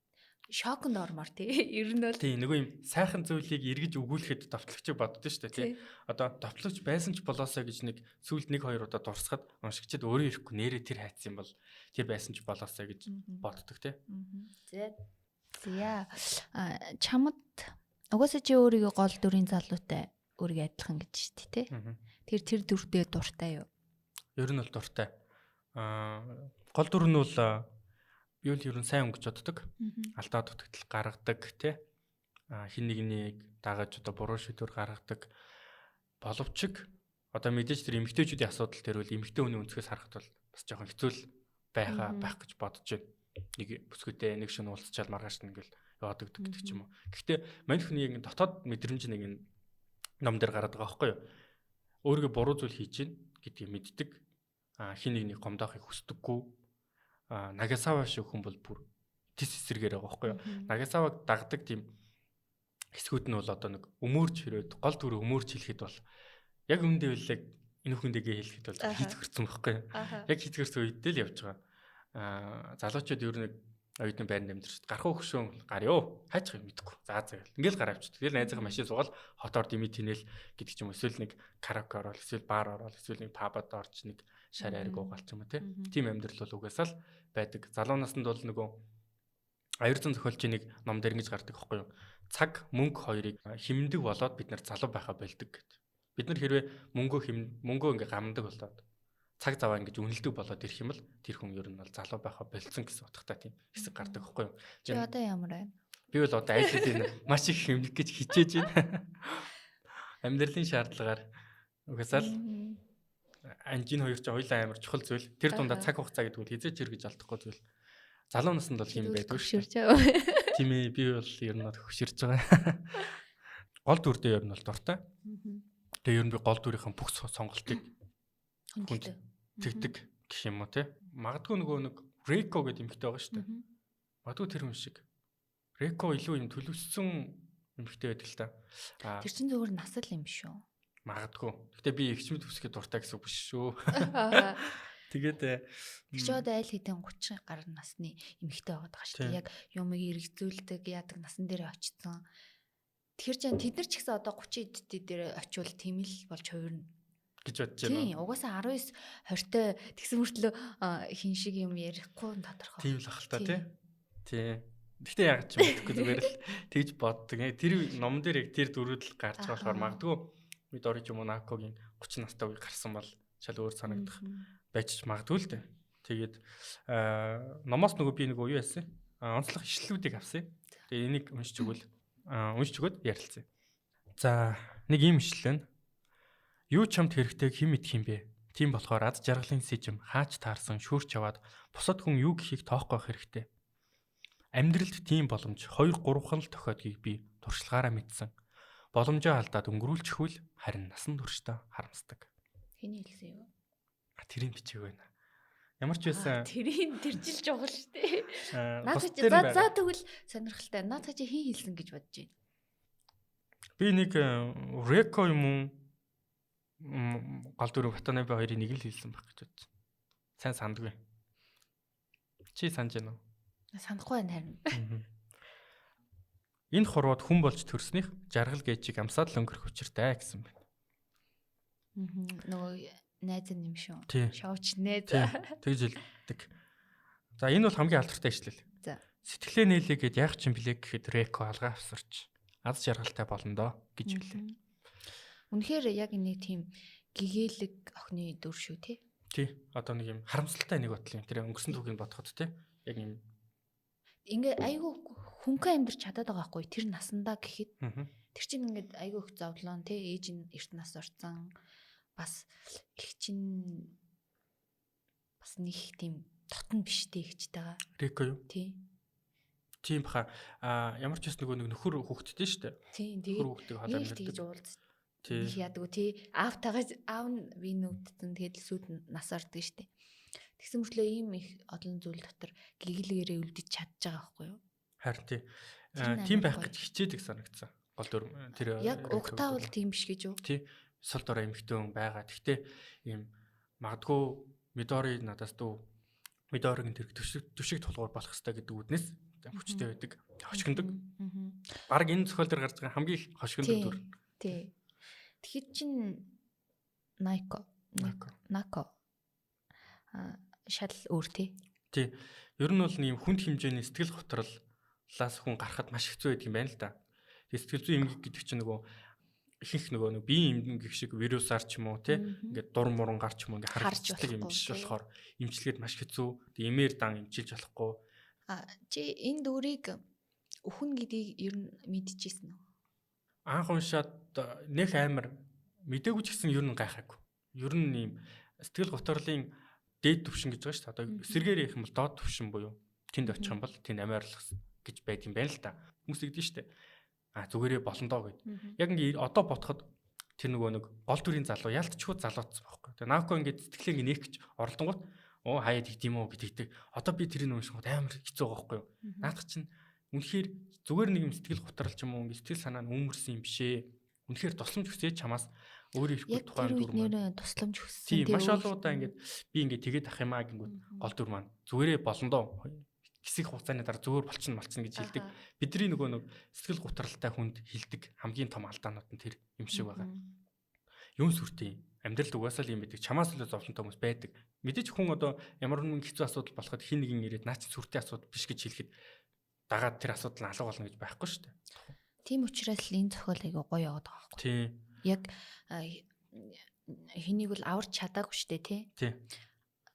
шоконд ормоор тий. Ер нь бол тийм нөгөө юм сайхан зүйлийг эргэж өгүүлэхэд давтлагчийг боддоо шүү дээ тий. Одоо давтлагч байсан ч болоосаа гэж нэг сүүлд 1-2 удаа дурсахад уншигчид өөрөө ирэхгүй нэрээ тэр хайцсан бол тэр байсан ч болоосаа гэж боддог тий. За чамд угаасаа чи өөрийгөө гол дүрийн залуутай өөрийгөө адилхан гэж штий тий. Тэр дүрдээ дуртай юу? Ер нь бол дуртай. Гол дүр нь бол би бол ер нь сайн өнгөж боддог. Алдаа дутагдал гаргадаг тий. Хин нэгнийг дагаж одоо буруу шийдвэр гаргадаг. Боловч одоо мэдээж тэр эмэгтэйчүүдийн асуудал тэр бол эмэгтэй хүний өнцгөөс харахад бол бас жоохон хэцүү байх гэж бодож байна. Нэг бүсгүйтэй нэг шөнө уулзчаал маргааш ингээл яваад өгдөг гэдэг ч юм уу. Гэхдээ мань хүний яг дотоод мэдрэмж нэг энэ ном дээр гараад байгаа байхгүй юу? Өөрийгөө буруу зүйл хийж гин гэдгийг мэддэг. Хин нэгнийг гомдоохыг хүсдэггүй. Нагасава шиг хүн бол бүр тис эсэргээр байгаа байхгүй юу? Нагасаваг дагдаг тийм хэсгүүд нь бол одоо нэг өмөрч хэрэг гол дүр өмөрч хэлэхэд бол яг үүндээ үл яг энэ хүндэгээ хэлэхэд бол хийцгэрсэн байхгүй юу? Яг хийцгэрсэн үедээ л явж байгаа. Залуучууд ер нь оюутны байранд амьдарч шүү дээ. Гарах хөшөөн гарьё. Хайчих юм мэдэхгүй. За ингээл гараа авчдаг. Тэгэл найзынхаа машин суугаад хотоор димий тинэл гэдэг ч юм уу. Эсвэл нэг караоке орол, эсвэл бар орол, эсвэл нэг пабад орч нэг шар ариг уугаал ч юм уу тийм амьдрал бол угаасаа л байдаг. Залуу наснд бол нөгөө аюурзан зохиолчийн нэг ном дээр ингэж гардаг байхгүй юу? Цаг мөнгө хоёрыг хэмндэг болоод бид нар залуу байхаа болдог гэдэг. Бид нар хэрвээ мөнгөө ингээ гамдаг болоод цаг заваа ингэж үнэлдэг болоод ирэх юм бол тэр хүн ер нь бол залуу байхаа болцсон гэсэн утгатай тийм хэсэг гардаг байхгүй юу? Би одоо ямар байна? Би бол одоо айлын маш их хэмнэх гэж хичээж байна. Амьдралын шаардлагаар угаасаа л анжийн хоёр ч хоёулаа амар чухал зүйл. Тэр дундаа цаг хугацаа гэдэг нь хизээч хэрэгж алдахгүй зүйл. Залуу наснд бол юм байдаг шүү дээ. Тийм ээ, би бол ер нь хөшөрж байгаа. Гол дүрдээ ер нь бол дуртай. Тэгээ ер нь би гол дүрийнхэн бүх сонголтыг тэгдэг гэх юм уу те. Магадгүй нөгөө нэг Реко гэдэг эмэгтэй байгаа шүү дээ. Магадгүй тэр хүн шиг. Реко илүү юм төлөвсөн эмэгтэй байдаг л та. Тэр чинь зөвхөн насал юм шүү. Магадгүй. Гэтэ би ихчмэд хүсгээд дуртай гэсэн үг биш шүү. Тэгээд чи одоо айл хэдэн 30 гар насны эмэгтэй байгаад байгаа шүү дээ. Яг юмыг эргэцүүлдэг, яадаг насан дээр очсон. Тэгэхээр чинь тэд нар ч гэсэн одоо 30 эдтэй дээр очивол тийм л болж хувирна гэж бодож байна. Тийм, угаасаа 19 20-той тэгсэн мөртлөө хин шиг юм ярихгүй тодорхой. Тийм л ахalta тий. Гэхдээ яг ч мэдэхгүй зүгээр л тэгж боддог. Тэр ном дээр яг тэр дөрүүд л гарч байгаа болохоор магадгүй Мидори ч юм уу Накогийн 30 настай үе гарсан бол шал өөр санагдах байж магадгүй л дээ. Тэгээд номоос нөгөө би нэг юу яасан? Онцлог ишлэлүүдийг авсан. Тэгээд энийг уншиж өгöd ярилцъя. За, нэг ийм ишлэл байна. Юу ч хамт хэрэгтэй хэн мэдх юм бэ? Тийм болохоор аз жаргалын сэжим хаач таарсан шүүрч яваад бусад хүн юу гэхийг тоохгүй хэрэгтэй. Амьдралд тийм боломж 2-3хан л тохиодгийг би туршлагаараа мэдсэн. Боломжоо алдаад өнгөрүүлчих үл харин насан туршдаа харамсдаг. Хэний хэлсэн юу? Тэрийг бичиг байна. Ямар ч байсан тэрийг тэржилж байгаа шүү дээ. Наад за тэгвэл сонирхолтой. Наад чи хий хэлсэн гэж бодож байна. Би нэг Реко юм уу гол дүрийн Ватанаbe хоёрыг нэг л хэлсэн байх гэж бодсон. Сайн сандгүй. Чи санаж байна уу? Санахгүй байна харин. Энэ хурууд хүн болж төрснийх жаргал гээжийг амсаад л өнгөрөх учиртай гэсэн байна. Нөгөө найз юм шүү. Тий. Шовч найз. Тэгж хэлдэг. За энэ бол хамгийн алдартай ишлэл. За. Сэтгэлээ нээлээгээд яах ч юм блэ гэхэд Реко алгаа авсарч аз жаргалтай болно доо гэж хэлээ. Үнэхээр яг нэг тийм гэгээлэг охины дүр шүү тий. Тий. Одоо нэг юм харамсалтай нэг бодлоо. Тэр өнгөрсөн түүхийг бодоход тий. Яг юм. Ингээ айгүй хүнхэн амьдарч чадаад байгаа байхгүй тэр насандаа гэхэд. Тэр чинь ингээд айгүй их зовлон тий ээж нь эрт нас орсон. Бас их чинь бас нэг тийм дотн биштэй ихчтэйгаа. Реко юу? Тий. Тийм баха. Ямар ч бас нөгөө нөхөр хүүхэдтэй шүү дээ. Тий. Тэгээд хүүхдийг хоолой мэддэг. тэгж уулз. Тий. Их ядгүй тий. Аав нь би нүдтэн тэгээд сүйд нас ордог шүү дээ. Тэгсэн мөртлөө ийм их олон зүйл дотор гэгээлгээрээ үлдэж чадж байгаа байхгүй юу? Харин тий. Тийм байх гэж хичээдэг санагдсан. Гол дүр тэр яг угтаа бол тийм биш гэж юу? Тий. Сул дорой эмхтэн байгаа. Гэхдээ ийм магадгүй Мидори надаас дүү Мидориг тэр төшиг тулгуур болох хэрэгтэй гэдэг үднэс хүчтэй байдаг. Хошигндог. Бараг энэ зохиол дээр гарч байгаа хамгийн их хошигндог дүр. Тий. Тэгэхээр чин Нако шал өөр тий. Тий. Ер нь бол нэм хүнд хэмжээний сэтгэл готроллаас хүн гарахад маш хэцүү байдаг юм байна л да. Тэгээ сэтгэл зүйн эмгэг гэдэг чинь нөгөө ихэнх нөгөө нэг биеийн эмгэг шиг вирусаар ч юм уу тий. Ингээд дур муран гарч юм ингээд харагддаг юм биш болохоор эмчилгээд маш хэцүү. Тэгээ эмээр дан эмчилж болохгүй. Чи энэ дүрийг өхөн гэдгийг ер нь мэдчихсэн үү? Анх уншаад нэх амар мэдээгүй ч гэсэн ер нь гайхаагүй. Ер нь ийм сэтгэл готрлын дээд түвшин гэж байгаа шүү дээ. Одоо эсэргээр ярих юм бол доод түвшин буюу тэнд очих юм бол тэнд амиарлах гэж байд юм байна л да. Хүмүүс тэгдэж шүү дээ. Зүгээрээ болно доо гэд. Яг ингээд одоо бодоход тэр нөгөө нэг гол дүрийн залуу ялтчгүй залууцсан байхгүй. Тэгээ Нако ингээд сэтгэлээ ингээд нээх гэж оролдонгууд хаяад хийх юм уу гэдэг. Одоо би тэрийг уншихад амар хэцүү байгаа байхгүй юу. Наадах чинь үнэхээр зүгээр нэг юм сэтгэл готрол ч юм уу ингээд сэтгэл санаа нь үүмэрсэн юм бишээ. Үнэхээр тусламж хүсэж чамаас өөр ирэхгүй тухайн дүр маань тусламж хүссэн. Тийм маш олон удаа ингээд би ингээд тэгээд ах юм аа гингүүд гол дүр маань зүгээрээ болно доо. Хэсэг хугацааны дараа зүгээр болчихно гэж хэлдэг. Бидний нөгөө нэг сэтгэл готролтой хүнд хэлдэг хамгийн том алдаанууд нь тэр юм шиг байгаа. Юун сүртэй амьдралд угаасаа л юм байдаг. Чамаас л зовлонтой хүмүүс байдаг. Мэдээж хүн одоо ямар нэгэн хэцүү асуудал болоход хин нэгэн ирээд наач сүртэй асуудал биш гэж хэлэхэд дагаад тэр асуудал нь алга болно гэж байхгүй шүү дээ. Тийм учраас л энэ зохиол айгу гоё яваад байгаа байхгүй. Тийм. Яг хэнийг бол аварч чадаагүй шүү дээ тий.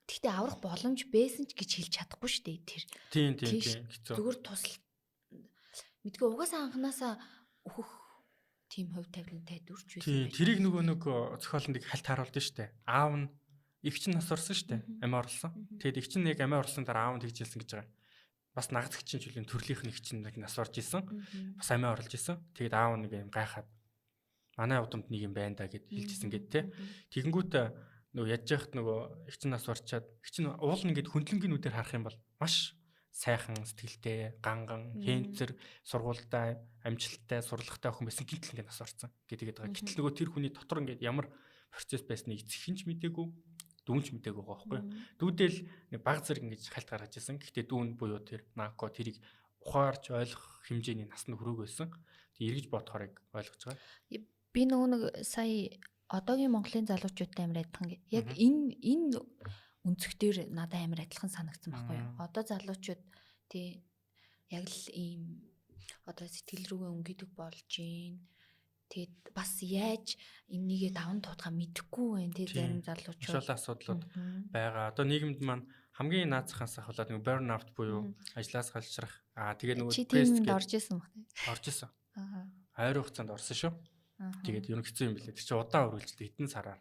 Гэхдээ аврах боломж байсан ч гэж хэлж чадахгүй шүү дээ тэр. Тийм хэцүү. Зүгээр тусал мэдгүй угаасаа анханасаа өөхөх тийм хувь тавилантай дүрч байсан. Тийм тэрийг нөгөө нэг зохиолонд их хальт харуулдаг шүү дээ. Аав нь их чинь нас орсон шүү дээ. Амиа орлсон. Тэгэд их чинь яг амиа орлсон дараа аав нь тэгж хэлсэн гэж байгаа. Бас нагдагчийн чүлийн төрлийнх нь их чинь нэг нас орж исэн. Бас амиа орлож исэн. Тэгэд аав нэг юм гайхаад манай удамд нэг юм байна да гэд хэлжсэн гэд те. Тэгэнгүүт нөгөө ядж яхад нөгөө их чинь нас орчаад их чинь уул нь ингээд хөндлөнгийн нүдээр харах юм бол маш сайхан сэтгэлтэй, ганган, хэнцэр, сургуультай, амжилттай, сурлагатай охин байсан гинтэл ингээд нас орсон гэдэг байгаа. Гэтэл нөгөө тэр хүний дотор ингээд ямар процесс байсныг эцэг хинч мдээгүй, дүүнч мдээгүй байгаа байхгүй юу. Дүүдэл нэг баг зэрэг ингээд хальт гаргаж ирсэн. Гэхдээ дүүн буюу тэр Нако тэрийг ухаарч ойлгох хэмжээний наснд хүрээгүй байсан. Тэг эргэж бодохорыг ойлгож байгаа. Би нөгөө нэг сая одоогийн Монголын залуучуудтай амар адилхан яг энэ өнцгтэр надад амар адилхан санагдсан байхгүй юу. Одоо залуучууд тий яг л ийм одоо сэтгэл рүүгээ өнгөдөг болж гин. Тэгээд бас яаж энийгээ даван туудахаа мэдэхгүй байна тий зарим залуучууд. Маш олон асуудлууд байгаа. Одоо нийгэмд маань хамгийн наацхаас ахуулаад нэг burnout буюу ажлаас галшрах. Тэгээ нөгөө стресс орж исэн баг тий. Орж исэн. Ойр хугацаанд орсон шүү. Тэгээд ер нь хэцүү юм билээ. Тэр чинь удаан үргэлжлэдэг хэдэн сараар.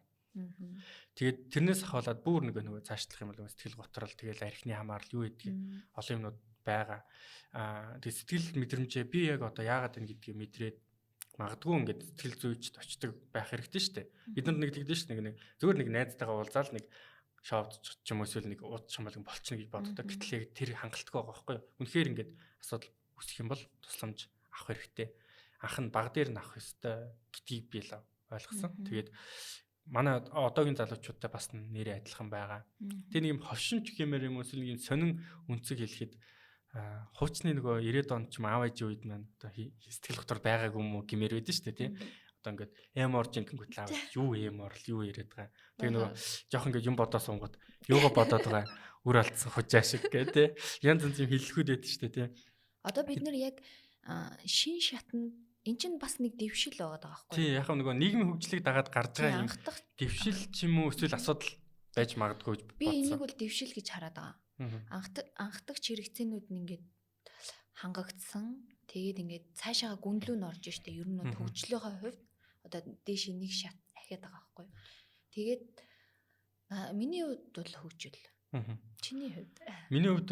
Тэгээд тэрнээс ахуулаад бүр нөгөө цаашлах юм бол сэтгэл готрол тэгээд архины хамаарал юу гэдгийг олон юмнууд байгаа. Тэгээд сэтгэл мэдрэмжээ би яг одоо яагаад энэ гэдгийг мэдрээд магадгүй ингээд сэтгэл зүйчд очдог байх хэрэгтэй шүү дээ. Бид нар нэг тэгдэж шүү дээ. Нэг зөвхөн нэг найзтайгаа уулзаал нэг шоуд ч юм уу эсвэл нэг ууц шамбал болчихно гэж боддог. Гэтэл яг тэр хангалттай байгаа байхгүй юу? Үнэхээр ингээд асуудал үүсэх юм бол тусламж авах хэрэгтэй. Анх нь баг дээр нь авах ёстой гэдгийг би л ойлгосон. Тэгээд манай одоогийн залуучуудтай бас нэрээ адилхан байгаа. Тэгээ нэг юм хошинч гэмээр юм эсвэл нэг сонин үнцэг хэлэхэд хуучны нөгөө 90-ад онд ч юм аав ээжийн үед маань одоо сэтгэл готор байгаагүй юм уу гэмээр байдэн шүү дээ тий. Одоо ингээд эм орж ингэнгүүт аав юу эм орл юу яриад байгаа. Тэгээ нөгөө жоох ингээд юм бодоо сунгууд юугаа бодоод байгаа үр алдсан хужаа шиг гэ тий. Янз янз юм хэллэхүүд байдаг шүү дээ тий. Одоо бид нар яг шин шатнд эн чинь бас нэг дэвшил байгаа байхгүй юу? Тий, яг нөгөө нийгмийн хөгжлийг дагаад гарч байгаа юм дэвшил ч юм уу эсвэл асуудал байж магадгүй гэж бодсон. Би энийг бол дэвшил гэж хараад байгаа. Анхдагч хэрэгцээнүүд нь ингээд хангагдсан. Тэгээд ингээд цаашаа гүнлүү н орж штэ. Ер нь хөгжлийнхөө хувьд одоо дээш нэг шат ахиад байгаа байхгүй юу? Тэгээд миний хувьд бол хөгжил. Чиний хувьд? Миний хувьд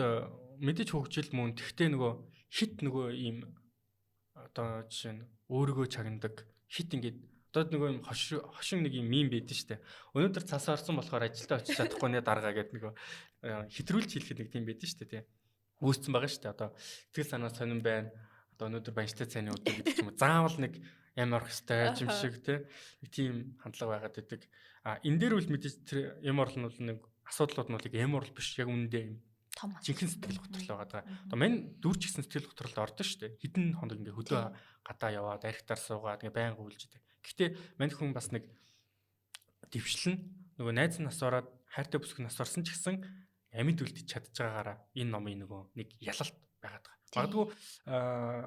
мэдээж хөгжил мөн. Тэгтээ нөгөө хит нөгөө ийм одоо жишээ нь өөрийгөө чагнадаг хит ингээд одоо нөгөө юм хошин нэг юм байдэн штэ. Өнөөдөр цас орсон болохоор ажилдаа очиж чадахгүй нэ даргаа гэдэг нөгөө хитрүүлж хэлэхэд нэг тийм байдэн штэ тий. Үүсцэн байгаа штэ. Одоо сэтгэл санаа сонирн байна. Одоо өнөөдөр баяжтай цайны өдөр гэдэг ч юм уу. Заавал нэг юм орох ёстой юм шиг тий. Нэг тийм хандлага байгаад байдаг. Энэ дээр үл мэдээж тэр юм орол нь бол нэг асуудлууд нь бол юм орол биш. Яг үнэндээ юм жинхэнэ сэтгэл готрол байгаа. Одоо мань дүүрч гисэн сэтгэл готролд ордон штэ. Хэдэн хоног ингээ хөдөө гадаа яваад архитаар суугаад ингээ байнга үйлж идэг. Гэхдээ мань хүн бас нэг дэвшлэн нөгөө найз нас ороод хайртай бүсг нас орсон ч гэсэн амьд үлдэж чадж байгаагаараа энэ номын нөгөө нэг ялалт байгаад байгаа. Магадгүй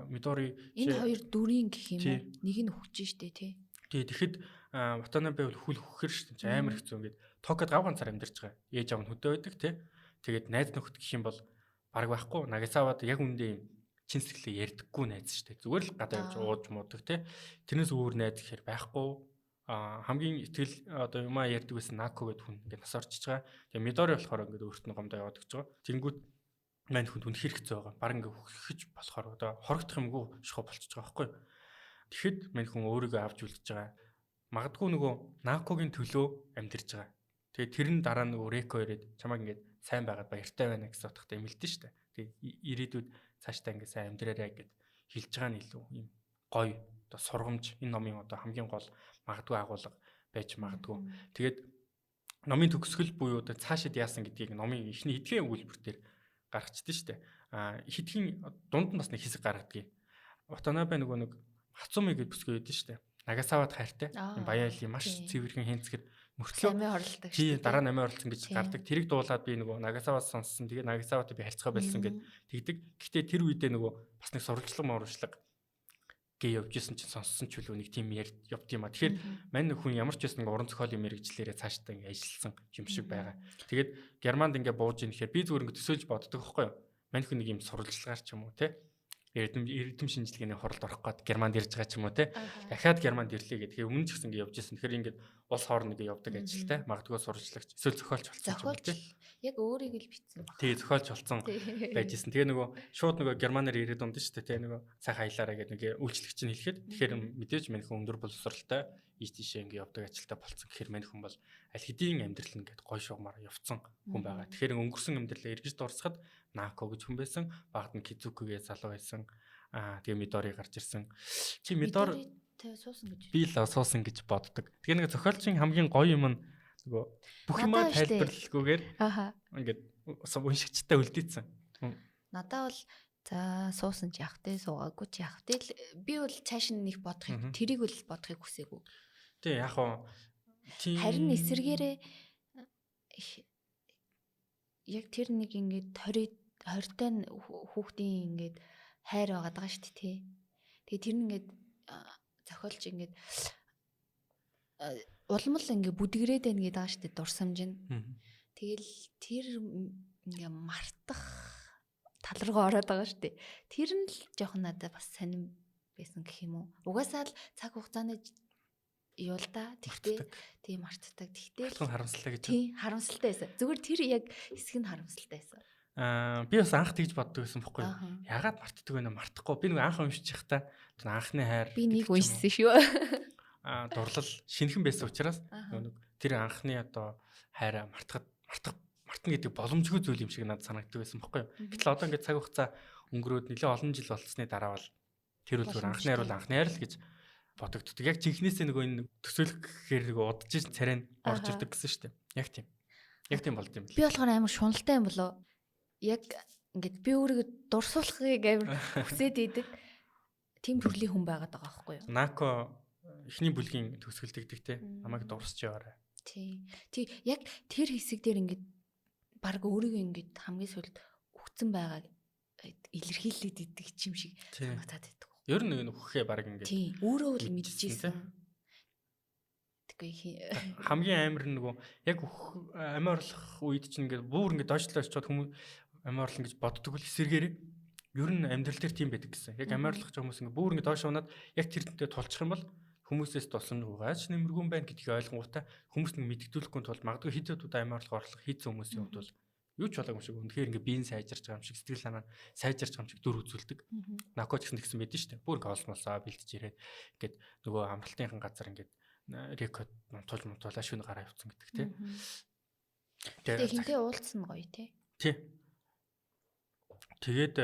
Мидори энэ хоёр дүрийн гэх юм уу? Нэг нь хөгжиж штэ тий. Тий тэгэхэд Ватанабе бол хүл хөхөр штэ. Амар хэцүү ингээд Токиод гав ганцаар амьдарч байгаа. Ээж аав нь хөдөө байдаг тий. Тэгээд найз нөхд гэх юм бол баг байхгүй. Нагасавад яг үндэ юм чин сэтгэлээ ярьдаггүй найз штэ. Зүгээр л гадаа явж ууж муудаг тий. Тэрнээс өөр найз гэхээр байхгүй. Хамгийн итгэл одоо юмаа ярьдаг байсан Нако гэдэг хүн ингээд нас орчиж байгаа. Тэгээ Мидори болохоор ингээд өөрт нь гомдоо яваад гэж байгаа. Тэнгүүт мань хүн үнэхээр хэцүү байгаа. Баг ингээд хөхөж болохоор одоо хорогдох юмгүй шохоо болчихж байгаа байхгүй. Тэгэхэд мань хүн өөрийгөө авч үлдэж байгаа. Магадгүй нөгөө Накогийн төлөө амьдэрж байгаа. Тэгээ тэр нь дараа нөгөө Реко ирээд чамайг ингээд сайн байгаад баяртай байна гэсэн утгатай юм хэлдэж штэ. Тэгээ ирээдүйд цаашдаа ингээд сайн амьдраарай гэд хэлж байгаа нь илүү юм гоё одоо сургамж энэ номын одоо хамгийн гол магадгүй агуулга байж магадгүй. Тэгээд номын төгсгөл буюу одоо цаашид яасан гэдгийг номын эхний хэдхэн өгүүлбэр дээр гаргацдээ штэ. Хэдхэн дунд нь бас нэг хэсэг гаргадаг. Ватанабе нөгөө нэг Хацуми гэдэг бүсгүй байдэн штэ. Нагасавад хайртай. Энэ баяалын маш цэвэрхэн хэнцгэр мөртлөө амиа оролдог шүү. Тий, дараа нь амиа оролцсон гэж гардаг. Тэрийг дуулаад би нөгөө Нагасаваас сонссон. Тэгээ Нагасаватай би харьцгаа байсан гэд тэгдэг. Гэхдээ тэр үедээ нөгөө бас нэг сурвалжлага морвчлага гээ явж исэн чинь сонссон ч үлээ нэг тийм явд юм а. Тэгэхээр мань хүн ямар ч байсан нэг уран зохиолын мэрэгчлэрээ цаашдаа ингээ ажилласан юм шиг байгаа. Тэгээд Германд ингээ бууж ийн гэхээр би зүгээр ингээ төсөөлж боддог байхгүй юу? Мань хүн нэг юм сурвалжлагаар ч юм уу те. Эрдэм шинжилгээний хуралд орох гээд Германд ирж байгаа ч юм уу те. Дахиад Германд ирлээ гэх. Тэгээ өмнө ч гэсэн ингээ явж исэн. Тэгэхээр ингээ улс хооронд ингээ явдаг ажилтай. Магадгүй сурвалжлагч эсвэл зохиолч болсон ч юм уу те. Яг өөрийг л битсэн баг. Тий, зохиолч болсон байж исэн. Тэгээ нөгөө шууд нөгөө Германаар ирээд унд шүү дээ те. Нөгөө сайхан аялаараа гэдэг ингээ үйлчлэгч нь хэлэхэд тэгэхээр мэдээж мань хүн өндөр боловсралтай ийш тийшээ ингээ явдаг ажилтай болсон. Тэгэхээр мань хүн бол аль хэдийн амьдрал ингээд гой шугамаар явцсан хүн байгаа. Тэгэхээр өнгөрсөн амьдралаа эргэж дурсахад Нако гэж хүн байсан. Багт нь Кизукугээ залуу байсан. Тэгээ Мидори гарч ирсэн. Чи Мидори суусан гэж. Би л суусан гэж боддог. Тэгээ нэг зохиолчийн хамгийн гоё юм нь нөгөө бүх юмаа тайлбарлалгүйгээр ингээд уншигчтай үлдээсэн. Надаа бол за суусан ч явах те суугаагүй ч явах те би бол цааш нь нэг бодохыг тэрийг бол бодохыг хүсээгүй. Тий яг хоо харин эсэргээрээ яг тэр нэг ингээд 20-тай хүүхдийн ингээд хайр байгаад байгаа шүү дээ тий. Тэгээ тэр нь ингээд зохиолч ингээд улмал ингээд бүдгэрээд байна гэдэг байгаа шүү дээ дурсамж нь. Тэгэл тэр ингээд мартах тал руу ороод байгаа шүү дээ. Тэр нь л жоохон надад бас сонирн байсан гэх юм уу. Угаасаа л цаг хугацааны юу л да. Тэгтээ тийм мартдаг. Тэгтээ харамсалтай гэж. Тийм харамсалтай байсан. Зүгээр тэр яг хэсэг нь харамсалтай байсан. Би бас анх тэгж боддог байсан байхгүй юу? Ягаад мартдаг вэ? Мартахгүй. Би нэг анх уншиж байхдаа анхны хайр би нэг уншсан шүү. Дурлал шинхэн байсан учраас нэг тэр анхны одоо хайраа мартна гэдэг боломжгүй зүйл юм шиг надад санагддаг байсан байхгүй юу? Гэтэл одоо ингээд цаг хугацаа өнгөрөөд нэлээд олон жил болцсны дараа бол тэр үлгэр анхны хайр бол анхны хайр л гэж бодогддог. Яг жинхнээсээ нөгөө энэ төсөөлөх гэхээр нөгөө удаж ин царай нь орж ирдэг гэсэн шүү дээ. Яг тийм. Яг тийм болд юм. Би болохоор амар шуналтай юм болоо. Яг ингээд би өөрийгөө дурсуулахыг амар хүсээд идэг. Тим төрлийн хүн байгаад байгаа байхгүй юу? Нако эхний бүлгийн төгсгөл тэгдэг те. Намайг дурсаж яваарай. Тий. Яг тэр хэсэг дээр ингээд баг өөрийгөө ингээд хамгийн сүүлд өгцөн байгааг илэрхийлээд идэг юм шиг санагдаад байдаг. Ер нь өгөхээ баг ингээд. Тий. Өөрөө л мэдчихсэн. Тэгэхгүй хамгийн амар нөгөө яг амь орлох үед чинь ингээд бүр ингээд доошлоо очиод хүмүүс амь орлон гэж боддог л эсэргээр ер нь амьдрал дээр тийм байдаг гэсэн. Яг амь орлох хүмүүс ингээд бүр ингээд доош унаад яг тэрнтэй тулчих юм бол хүмүүсээс тусам угааж нэмэргүй байна гэдгийг ойлгонгуудаа хүмүүс нэг мэддэгдүүлэхгүй тул магадгүй хэд удаа амь орлох хийц хүмүүсийн хувьд бол юу ч болоогүй юм шиг үнэхээр ингээд биеийн сайжирч байгаа юм шиг сэтгэл санаа сайжирч байгаа юм шиг дүр үзүүлдэг. Накоч гэсэн мэдэн штэ. Бүр ингээд олсмолсоо бэлдэж ирээд ингээд нөгөө амралтынхан газар ингээд рекорд мунтуулаа шүн гараа явцсан гэдэг тий. Тэгээ хинтээ уулзсан гоё тий. Тий. Тэгээд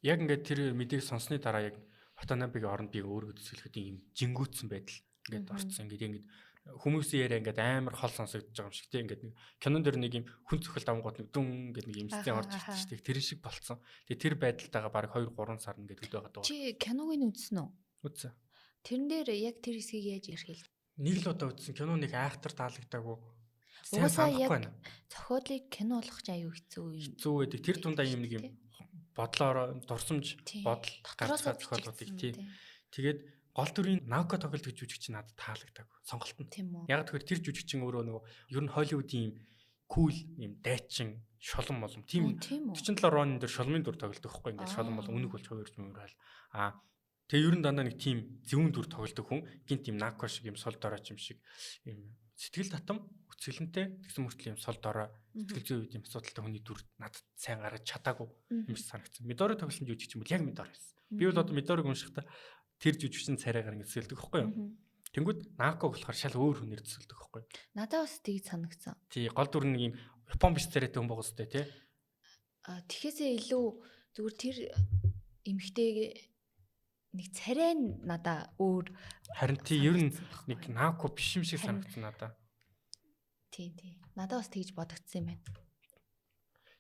яг ингээд тэр мэдээг сонссны дараа яг Ватанабегийн оронд би өөрийгөө төсөөлөхөд ийм жингүүцсэн байдал ингээд орцсон. Ингээд хүмүүсийн яриа ингээд амар хол сонсогдож байгаа юм шиг тий. Ингээд нэг кинон дэр нэг ийм хүн цохилт амгууд нэг дүн ингээд нэг юм сцен орж ирсэн шүү дээ. Тэр шиг болцсон. Тэгээ тэр байдалтайгаа баг 2-3 сар ингээд хөдөө байгаа. Чи киног нь үзсэн үү? Үзсэн. Тэрэн дээр яг тэр хэсгийг яаж ярих вэ? Нэг л удаа үзсэн. Кино нэг айхтар таалагдаагүй. Угаасаа яг зохиолыг кино болгох ч аюу хэцүү юм. Хэцүү байдаг. Тэр дундаа юм нэг юм бодлоор дурсамж бодол гарцгаа зохиолуудыг тий. Тэгээд гол дүрийн Наоко тоглолт гэж жүжигч надад таалагдаагүй. Сонголт нь. Яг тэгэхээр тэр жүжигчин өөрөө нөгөө ер нь Холливуудын юм кул юм дайчин шолон молом тийм 47 ронын дээр шолмын дүр тоглодог байхгүй ингээд шолон молом үнэг болж хувирж мөрөөл тэгээ ер нь дандаа нэг тийм зөвүүн дүр тоглодог хүн гинт юм Нако шиг юм сол дорооч юм шиг юм сэтгэл татам өцгөлөнтэй тэгсэн мөртлөө юм сол дороо сэтгэл зүйн үед юм асуудалтай хүний дүр надад сайн гараад чадаагүй юм шиг санагдсан. Мидори тоглосон жүжигч юм бол яг Мидори байсан. Би бол одоо Мидориг уншихдаа тэр жүжигчин царайгаар ингэ төсөөлдөг байхгүй юу? Тэнгүүд Нако болохоор шал өөр хүнээр төсөөлдөг байхгүй юу? Надад бас тийг санагдсан. Тий, гол дүр нэг юм Япон биш царайтай хүн байгаа зү тий. Тэгэхээсээ илүү зүгээр тэр эмхтэйг нэг царай надаа өөр харин тий ер нь нэг Нако биш юм шиг санагдсан надаа. Тий. Надад бас тэгж бодогдсон юм байна.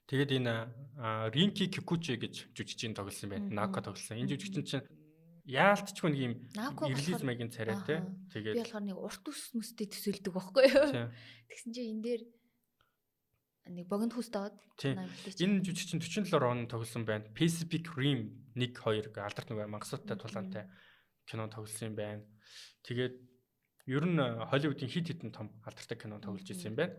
Тэгээд энэ Ринки Кикучи гэж жүжигчин тоглосон юм байна. Нако тоглосон. Энэ жүжигчин чинь яалтчгүй нэг юм релиз магийн царайтай. Тэгээд би болохоор нэг урт ус мүстэй төсөөлдөг байхгүй юу? Тэгсэн чинь энэ дээр нэг богино хүстэй аваад энэ жүжигчин 47 он тоглосон байна. Pacific Rim 1 2 гэ алдарт нэг мангасуудтай тулаантай кино тоглосон юм байна. Тэгээд ер нь Холливуудын хит хитэн том алдартай кино тоглож ирсэн юм байна.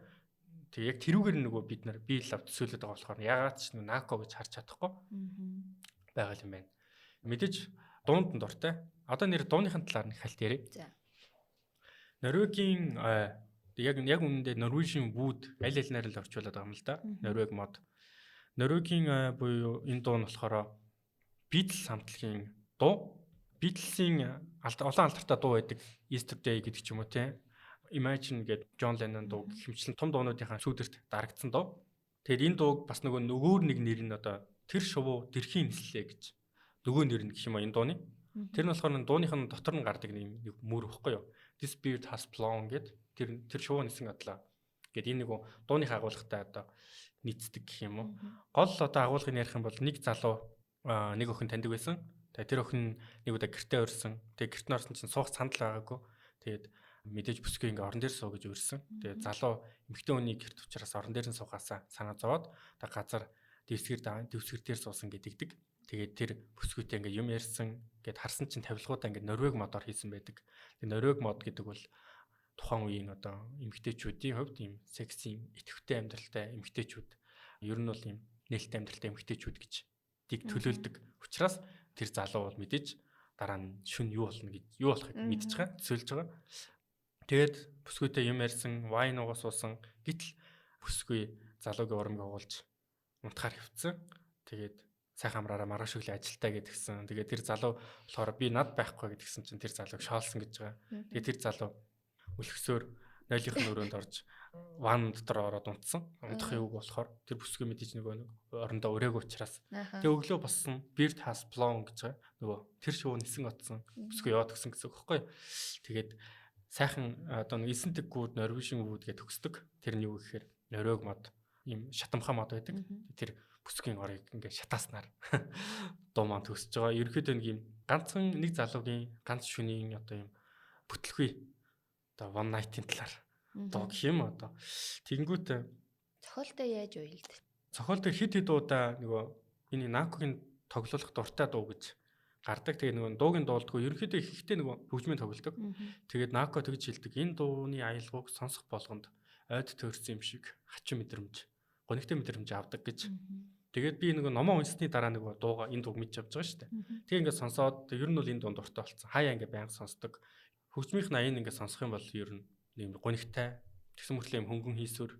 Тэгээ яг тэрүүгээр нөгөө бид нар би лав төсөөлөд байгаа болохоор ягаад ч Нако гэж харж чадахгүй байгаа юм байна. Мэдээж дуунд нь дуртай. Одоо нэр дууныхын талаар нэг хальт ярив. За. Норвегийн яг үнэндээ Norwegian Wood аль алинаар л орчуулад байгаа юм л да. Норвег мод. Норвегийн буюу энэ дуу нь болохоор Beatles хамтлагийн дуу. Beatles-ийн олон алдартай дуу байдаг. Yesterday гэдэг ч юм уу те. Imagine гэдэг John Lennon дуу хэмчлэн том дуунуудынхаа сүүдэрт дарагдсан дуу. Тэгэхээр энэ дууг бас нөгөө нэг нэр нь одоо тэр шувуу дэрхийн нислээ гэж нөгөө нэр нь гэх юм а энэ дууны. Тэр нь болохоор дууныхын дотор нь гардаг нэг мөр ихгүй юу. This beard has flown гэд тэр шувуу нисэн адлаа. Гэт энэ нэг дууны агуулгатай одоо нийцдэг гэх юм уу. Гол одоо агуулгыг ярих юм бол нэг залуу нэг охин таньдаг байсан. Тэгээ тэр охин нэг удаа гэртээ орсон. Тэгээ гэрт нь орсон чинь суух сандал байгаагүй. Тэгээд мэдээж бүсгүй ингээ орон дээр суу гэж урьсан. Тэгээ залуу эмэгтэй хүний гэрт учраас орон дээр нь суугаасаа санаа зовоод та газар дэвсгэр дээр суусан гэдэгдэг. Тэгээд тэр бүсгүйтэй ингээ юм ярьсан гэд харсан чинь тавилгуудаа ингээ Норвег модоор хийсэн байдаг. Тэгээ Норвег мод гэдэг бол тухайн үеийн одоо эмэгтэйчүүдийн хувьд ийм секси идэвхтэй амьдралтай эмэгтэйчүүд ер нь бол ийм нээлттэй амьдралтай эмэгтэйчүүд гэж тийг төлөөлдөг. Учираас тэр залуу бол мэдээж дараа нь шүн юу болохыг мэдж байгаа, төсөөлж байгаа. Тэгээд бүсгүйтэй юм ярьсан, вайн уугаас суусан. Гэтэл бүсгүй залуугийн урамыг оголж унтахаар хөвцөн. Тэгээд сайхан амраараа маргааш өглөө ажилтаа гэдгсэн. Тэгээд тэр залуу болохоор би над байхгүй гэдгсэн чинь тэр залууг шоолсон гэж байгаа. Тэгээд тэр залуу өлгсөөр нойлынхын өрөөнд орж ван дотор ороод унтсан. Унтахын үг болохоор тэр бүсгүй мэдээж нөгөө орондоо өрөөг учраас. Тэгээд өглөө боссон beard has flown гэж байгаа. Нөгөө тэр шувуу нисэн отсон. Бүсгүй яваад гисэн гэсэн үг байхгүй. Тэгээд сайхан одоо нэг 9 тэггүүд Norwegian Wood гэж төгсдөг. Тэр нь юу гэхээр Норвег мод ийм шатамхаа мод байдаг. Тэр бүсгийн орыг ингээд шатааснаар дуу маань төгсөж байгаа. Ерөнхийдөө нэг ийм ганцхан нэг залуугийн ганц шөнийн одоо ийм бүтлгүй одоо one night-ийн талаар дуу гэх юм одоо. Тэгэнгүүт Зохиолтой яаж уйлд? зохиол дээр хэд удаа нөгөө энэ Накогийн тоглох дуртай дуу гэж гардаг. Тэгээ нөгөө дуугийн дуулдгүй ерөнхийдөө ихтэй нөгөө хөгжмийн тоглодог. Тэгээд Нако тэгж хэлдэг. Энэ дууны аялгауг сонсох болгонд ойд төрсөн юм шиг хачин мэдрэмж, гонигтай мэдрэмж авдаг гэж. Тэгээд би нөгөө номоо унсны дараа нөгөө дууга энэ дууг мэдж авч байгаа шүү дээ. Тэгээ ингээд сонсоод ер нь бол энэ дуун дуртай болсон. Хаяа ингээд байнга сонсдог. Хөгжмийнх нь аян ингээд сонсох юм бол ер нь нэг гонигтай тэгсэн мөртлөө юм хөнгөн хийсвэр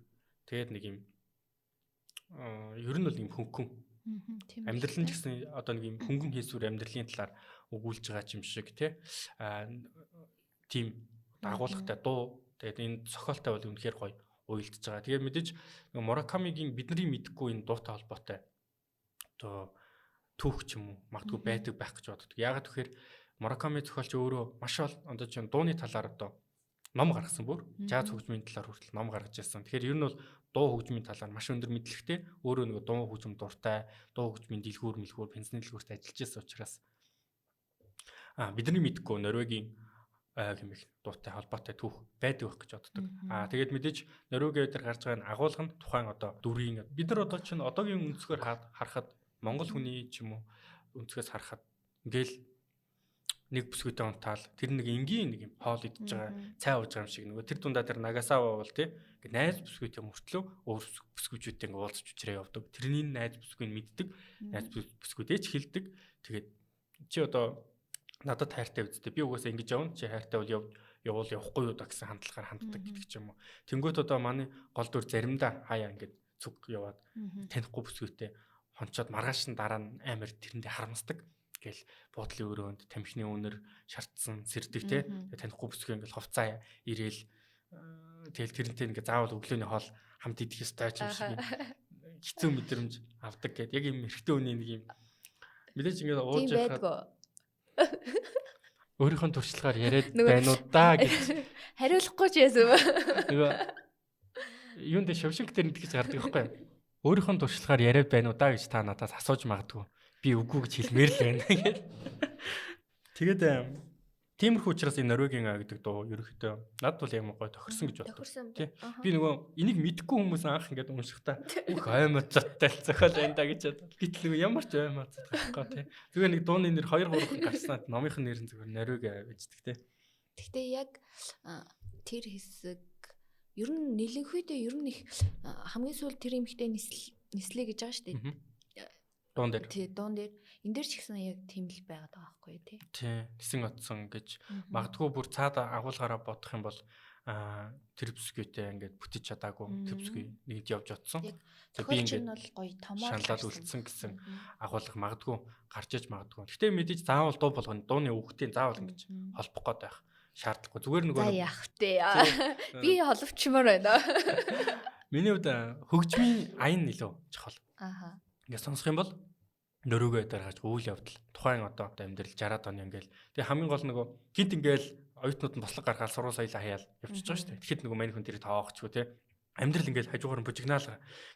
тэгээд нэг юм ер нь бол юм хөнгөн амьдрал нь ч гэсэн одоо нэг юм хөнгөн хийсвэр амьдралын талаар өгүүлж байгаа юм шиг тийм агуулгатай дуу тэгээд энэ зохиолтой бол үнэхээр гоё уйлдж байгаа. Тэгээд мэдээж Муракамигийн бидний мэдхгүй энэ дуутай холбоотой одоо түүх ч юм уу магадгүй байдаг байх гэж боддог. Яагаад тэгэхээр Мураками зохиолч өөрөө маш одоо чинь дууны талаар одоо ном гаргасан бүр жаз хөгжмийн талаар хүртэл ном гаргаж ирсэн. Тэгэхээр ер нь бол дуу хөгжмийн талаар маш өндөр мэдлэгтэй өөрөө нэг дуу хөгжим дуртай, дуу хөгжмийн дэлгүүр мэлгүүр, пенсны дэлгүүрт ажиллаж байсан учраас бидний мэдхгүй Норвегийн хэмээх дуутай холбоотой түүх байдаг байх гэж боддог. Тэгээд мэдээж Норвегийн дээр гарч байгаа агуулга нь тухайн одоо дүрийн бид нар одоо чинь одоогийн өнцгөр харахад Монгол хүний ч юм уу өнцгөөс харахад ингээл нэг бүсгүйтэй унтаал тэр нэг энгийн нэг юм хоол идж байгаа цай ууж байгаа юм шиг нөгөө тэр дундаа тэр Нагасава бол тий ингээд найз бүсгүйтэй мөртлөө өөр бүсгүйчүүдтэй ингээд уулзч учраа явдаг. Тэрний найз бүсгүйг мэддэг, найз бүсгүйтэй ч хэлдэг. Тэгээд чи одоо надад хайртай үсттэй би угаасаа ингэж явна чи хайртай бол явуул явахгүй юу да гэсэн хандлагаар ханддаг гэдэг ч юм уу. Тэнгүүт одоо манай гол дүр заримдаа хаяа ингээд цуг яваад танихгүй бүсгүйтэй хончоод маргааш нь дараа нь амар тэрэндээ харамсдаг. Гэл буудлын өрөөнд тамхины үнэр шартсан сэрдэг те танихгүй бүсгүй ингээл хувцаа ирээл тэгэл тэрнтэй ингээ заавал өглөөний хоол хамт идэх ёстой ч юм шиг хэцүү мэдрэмж авдаг гэд яг юм эрэгтэй хүний нэг юм мэдээж ингээ ууж яхад өөрийнхөө туршлагаар яриад байна уу да гэж хариулахгүй ч яасан ба юунд шавшинг дээр нэгтгэж гардаг байхгүй өөрийнхөө туршлагаар яриад байна уу да гэж та надаас асууж магадгүй би үгүй гэж хэлмээр л байна гэд. Тэгээд тиймэрхүү учраас энэ Норвегийн гэдэг дуу ерөөхдөө надад бол ямар гоё тохирсон гэж боддог. Тий. Би нөгөө энийг мэдхгүй хүмүүс анх ингээд уншихтаа бүх аймагтай зохиол байна да гэж бодлоо. Гэтэл нөгөө ямар ч аймаг байхгүй тий. Тэгээ нэг дууны нэр 2 3 гарснаа номынх нь нэр нь зөвхөн Норвеги байждаг тий. Гэхдээ яг тэр хэсэг ер нь нэлэнхүйдээ ер нь их хамгийн сүүл тэр эмхтэй нислээ гэж байгаа шүү дээ. Дуун дээр. Тий, дуун дээр. Энд дээр ч гэсэн яг тийм л байгаад байгаа байхгүй тий. Тий, нисэн отсон гэж магадгүй бүр цаад агуулгаараа бодох юм бол тэр бүсгүйтэй ингээд бүтэж чадаагүй тэр бүсгүй нэгд явж отсон. Би ингээд бол гоё томоор шаналаад үлдсэн гэсэн агуулга магадгүй гарч иж магадгүй. Гэхдээ мэдээж заавал дуу болгоно дууны үгтэй заавал ингэж холбох гээд байх шаардлагагүй. Зүгээр нөгөө яах вэ? Би холбочмоор байна. Миний хувьд хөгжмийн аян илүү чухал. Ингээд сонсох юм бол Норвеги дээр хаж үйл явдал тухайн одоо амьдрал 60-аад оны ингээл тэгээ хамгийн гол нөгөө гинт ингээл оюутнууд нь бослог гаргаад сургууль соёлоо хаяал явчихж байгаа шүү дээ. Тэгэхэд нөгөө мань хүн тэрийг тоогчгүй те амьдрал ингээл хажуугаар нь бужигнаал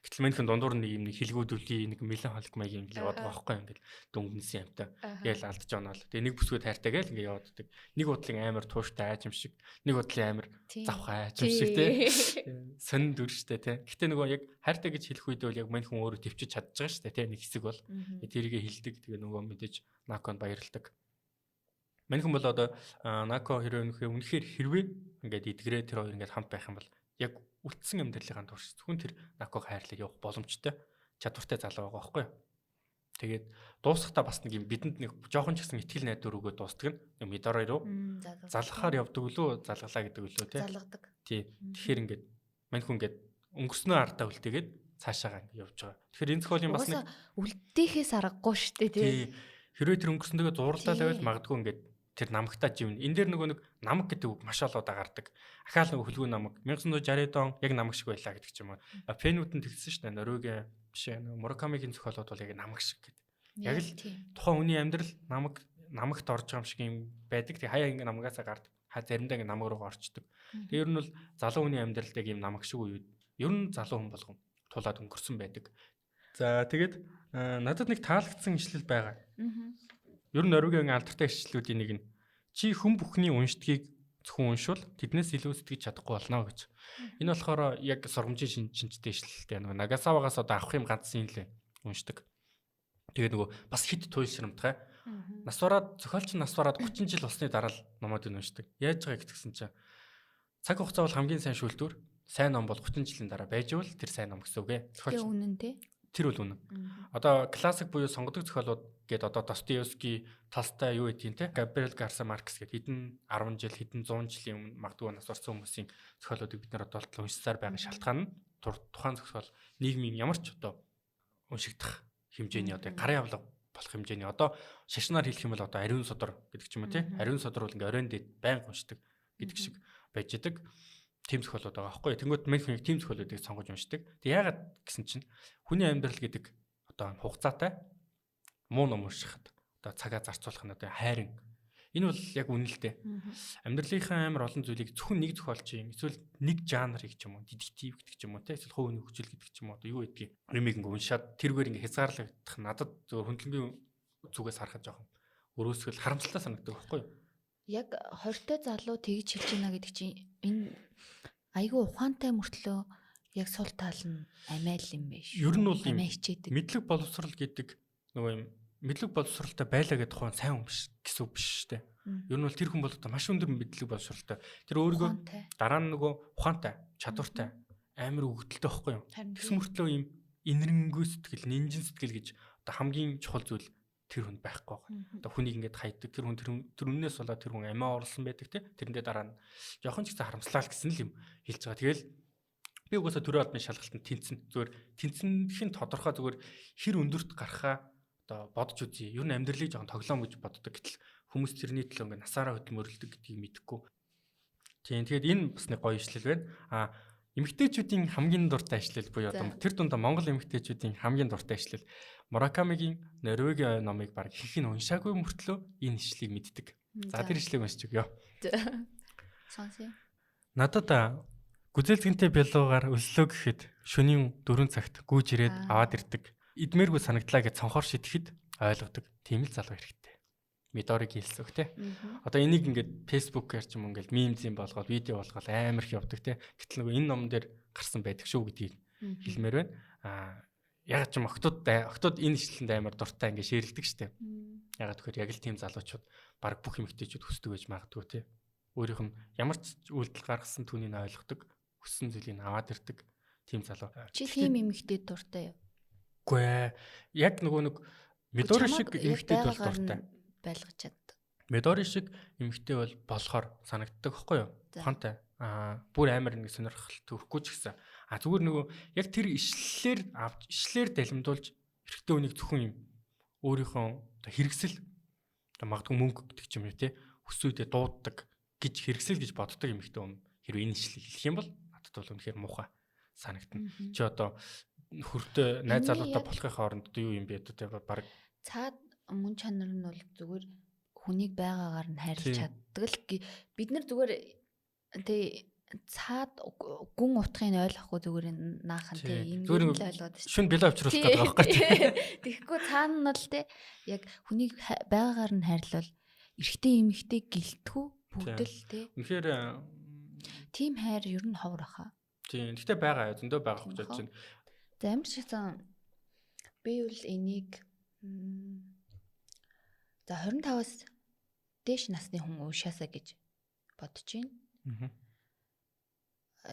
гэтэл мань хүн дундуур нь юм нэг хилгүүдүүлээ нэг меланхолик маягийн ингээл яваад байгаа байхгүй ингээл дөнгөнсөн юмтай гээл алдаж оноол тэгээ нэг бүсгүй тайртай гээл ингээд явааддаг нэг бодлын амар тууштай айж юм шиг нэг бодлын амар завх айж юм шиг те сонин дүрштэй те гэтээ нөгөө яг хайртай гэж хэлэх үед бол яг мань хүн өөрөө төвчж чадж байгаа шүү дээ те нэг хэсэг бол тэрийгэ хилдэг тэгээ нөгөө мэдээж Наконд баярлдаг мань хүн бол одоо Нако үнэхээр хэрвээ ингээд идгрээ тэр хоёр ингээд хамт байх юм бол яг үлдсэн амьдралын турш зөвхөн тэр Наког хайрлаж явах боломжтой чадвартай залуу байгаа байхгүй юу. Тэгээд дуусахтаа бас нэг юм бидэнд нэг жоохон ч гэсэн итгэл найдвар өгөөд дуустдаг нь Мидорой руу залгахаар явдаг лөө залгалаа гэдэг лөө тий. Залгадаг. Тий. Тэгэхээр ингээд мань хүн ингээд өнгөрснөө ардаа үлдээгээд цаашаагаа ингээд явж байгаа. Тэгэхээр энэ зохиолын бас нэг үлдээхээс аргагүй шүү дээ тий. Хэрвээ тэр өнгөрсөндөө зурлаа байвал магадгүй ингээд тэр намагтаа живнэ. Энэ дээр нөгөө нэг намаг гэдэг үг маш олоо дагардаг. Ахаал нөгөө хөлгүй намаг 1960 он яг намаг шиг байлаа гэдэг ч юм уу. Фэнүүд нь тэгсэн шүү дээ. Норвегийн биш нөгөө Муракамигийн зохиолууд бол яг намаг шиг гэдэг. Яг л тухайн хүний амьдрал намагт орж байгаа юм шиг юм байдаг. Тэг хаяа ингэ намгаасаа гардаг. Заримдаа ингэ намаг руу орчдөг. Тэг ер нь бол залуу хүний амьдралд яг юм намаг шиг үед ер нь залуу хүн болгон тулаад өнгөрсөн байдаг. За тэгээд надад нэг таалагдсан ишлэл байгаа. Ер нь Норвегийн алдартай ишлэлүүдийн нэг нь чи хүн бүхний уншдгийг зөвхөн уншвал тэднээс илүү сэтгэж чадахгүй болно гэж. Энэ болохоор яг сургамжийн шинжтэй ишлэлтэй Нагасавагаас одоо авах юм ганцхан юм лээ уншдаг. Тэгээд нөгөө бас хит туйл ширамтгай. Нас бараад зохиолч нас бараад 30 жил болсны дараа л номуудыг уншдаг. Яаж байгаа гэсэн чинь цаг хугацаа бол хамгийн сайн шүүлтүүр. Сайн ном бол 30 жилийн дараа байж ивэл тэр сайн ном гэсэн үг ээ. Зохиолч үнэн тий. Тэр бол үнэн. Одоо классик буюу сонгодог зохиолууд гээд одоо Достоевский, Толстой юу гэдгийг те Габриэл Гарсиа Маркес гээд хэдэн 10 жил хэдэн 100 жилийн өмнө магадгүй нас барсан хүмүүсийн зохиолуудыг бид нар одоо уншсаар байгаа шалтгаан нь тухайн зохиол нийгмийн ямар ч одоо уншигдах хэмжээний одоо гарын авлага болох хэмжээний одоо шашнаар хэлэх юм бол одоо ариун содор гэдэг ч юм уу те ариун содор бол ингээ оройн дээд байнга уншдаг гэдэг шиг байж идэг. Тим зохиолууд байгаа байхгүй. Тэнгүүд мен хүн тим зохиолуудыг сонгож уншдаг. Тэг яагаад гэсэн чинь хүний амьдрал гэдэг одоо хугацаатай муу ном уншихад одоо цагаа зарцуулах нь одоо хайрын. Энэ бол яг үнэн л дээ. Амьдралынхаа амар олон зүйлийг зөвхөн нэг зохиолчийн эсвэл нэг жанрыг ч юм уу, детектив гэдэг ч юм уу, те эсвэл хувийн хөгжил гэдэг ч юм уу одоо юу гэдгийг ремиг ингээ уншаад тэргээр ингээ хязгаарлагдах надад зөвхөн хөндлөнгийн зүгээс харахад жоохон өрөөсгөл харамсалтай санагддаг байхгүй юу? Яг 20-тай залуу тэгж хэлж байна гэдэг чинь энэ айгүй ухаантай мөртлөө яг сул тал нь амиал юм биш. Ер нь бол юм хичээдэг. мэдлэг боловсрал гэдэг нөгөө юм мэдлэг боловсралтай байлаа гэдэг тухайн сайн хүн биш гэсэн үг биш шүү дээ. Ер нь бол тэр хүн бол одоо маш өндөр мэдлэг боловсралтай. Тэр өөрийгөө дараа нь нөгөө ухаантай, чадвартай, амар өгдөлтэй байхгүй юу? Тэгс мөртлөө юм инэрэнгүй сэтгэл, нинжин сэтгэл гэж одоо хамгийн чухал зүйл тэр хүнд байхгүй байгаа. Одоо хүнийг ингээд хайдаг тэр хүн тэр үннээс болоод тэр хүн амиа орлсон байдаг те. Тэрэндээ дараа нь жоохон ч гэсэн харамслаа л гэсэн л юм хэлж байгаа. Тэгэл би угаасаа төрөө албаны шалгалтанд тэнцэн зүгээр тэнцэнхэн тодорхой зүгээр хэр өндөрт гарахаа одоо бодож үзье. Ер нь амьдралыг жоохон тоглоом гэж боддог. Гэтэл хүмүүс тэрний төлөө ингээд насаараа хөдөлмөрлөдөг гэдгийг мэдэхгүй. Тийм тэгээд энэ бас нэг гоё ишлэл байна. Эмэгтэйчүүдийн хамгийн дуртай ишлэл буюу одоо тэр дундаа Монгол эмэгтэйчүүдийн хамгийн дуртай ишлэл Муракамигийн Норвегийн номыг баг их нь уншаагүй мөртлөө энэ ишлэлийг мэддэг. За тэр ишлэлийг уншиж өгье. Сонсъё. Надад гүзэлцгэнтэй бялуугаар өлслөө гэхэд шөнийн 4 цагт гүйж ирээд аваад ирдэг. Идмээргүй санагдлаа гэж цонхоор шитгэхэд ойлгодог. Тийм л залуу хэрэгтэй. Мидорыг хэлсэн үг те. Одоо энийг ингээд фэйсбүүкээр ч юм ингээд мемзин болгоод видео болгоод амар их явдаг те. Гэтэл нөгөө энэ ном дээр гарсан байдаг шүү гэдгийг хэлмээр байна. Яг ч юм октод энэ ишлэлэнд амар дуртай ингээд шеэрлдэг штэ. Яг тэгэхээр яг л тийм залуучууд баг бүх эмэгтэйчүүд хүсдэг байж магадгүй те. Өөрийнх нь ямар ч үйлдэл гаргасан түүнийг ойлгодог, хүссэн зүйлийг аваад ирдэг тийм залуу. Чи тийм эмэгтэй дуртай юу? Үгүй ээ. Яг нөгөө нэг Мидори шиг эмэгтэйд бол дуртай. Байлгаж чаддаг. Мидори шиг эмэгтэй бол болохоор санагддаг байхгүй юу? Ухаантай. Бүр амар нэг сонирхолтой төрөхгүй ч гэсэн. Зүгээр нөгөө яг тэр ишлэлээр далимдуулж эрэгтэй хүнийг зөвхөн юм өөрийнхөө хэрэгсэл магадгүй мөнгө гэдэг ч юм уу те хүсүүдээ дууддаг гэж хэрэгсэл гэж боддог эмэгтэй хүн хэрвээ энэ ишлэл хэлэх юм бол надад бол үнэхээр муухай санагдана. Чи одоо хөртөө найз залуутай болохын хооронд юу юм бэ те баг цаад мөн чанар нь бол зүгээр хүнийг байгаагаар нь хайрлаж чаддаг л бид нар зүгээр тий цаад гүн утгыг ойлгохгүй зүгээр наахан тий энэ л ойлгоод шүү. Шүн билээ авчруулах гэдэг байгаа байхгүй. Тэгэхгүй цаана нь бол тий яг хүнийг байгаагаар нь хайрлал эрэгтэй эмэгтэй гэлтгүү бүгдэл тий. Үнэхээр тийм хайр ер нь ховор хаа. Тийм. Гэтэ байгаа зөндөө байгаа гэж бодож байна. За ямар ч гэсэн би бол энийг за 25-аас дээш насны хүн уушаасаа гэж бодож байна.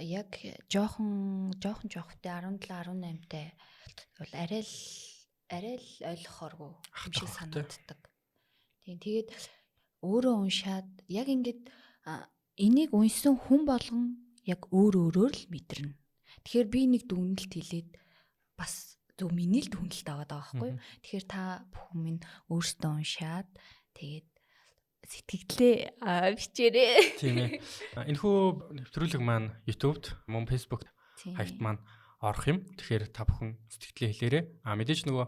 Яг жоохон жоохтой 17 18-тай бол арай л ойлгохооргүй юм шиг санагддаг. Тийм тэгээд өөрөө уншаад яг ингээд энийг уншсан хүн болгон яг өөрөөр л мэдэрнэ. Тэгэхээр би нэг дүгнэлт хэлээд бас зөв миний л дүгнэлт аваад байгаа байхгүй юу? Тэгэхээр та бүхэн минь өөрсдөө уншаад тэгээд сэтгэлдээ бичээрэй. Тийм ээ. Энэхүү нэвтрүүлэг маань YouTube-д, мөн Facebook-д хаягт маань орох юм. Тэгэхээр та бүхэн сэтгэлдээ хэлээрэй. Мэдээж нөгөө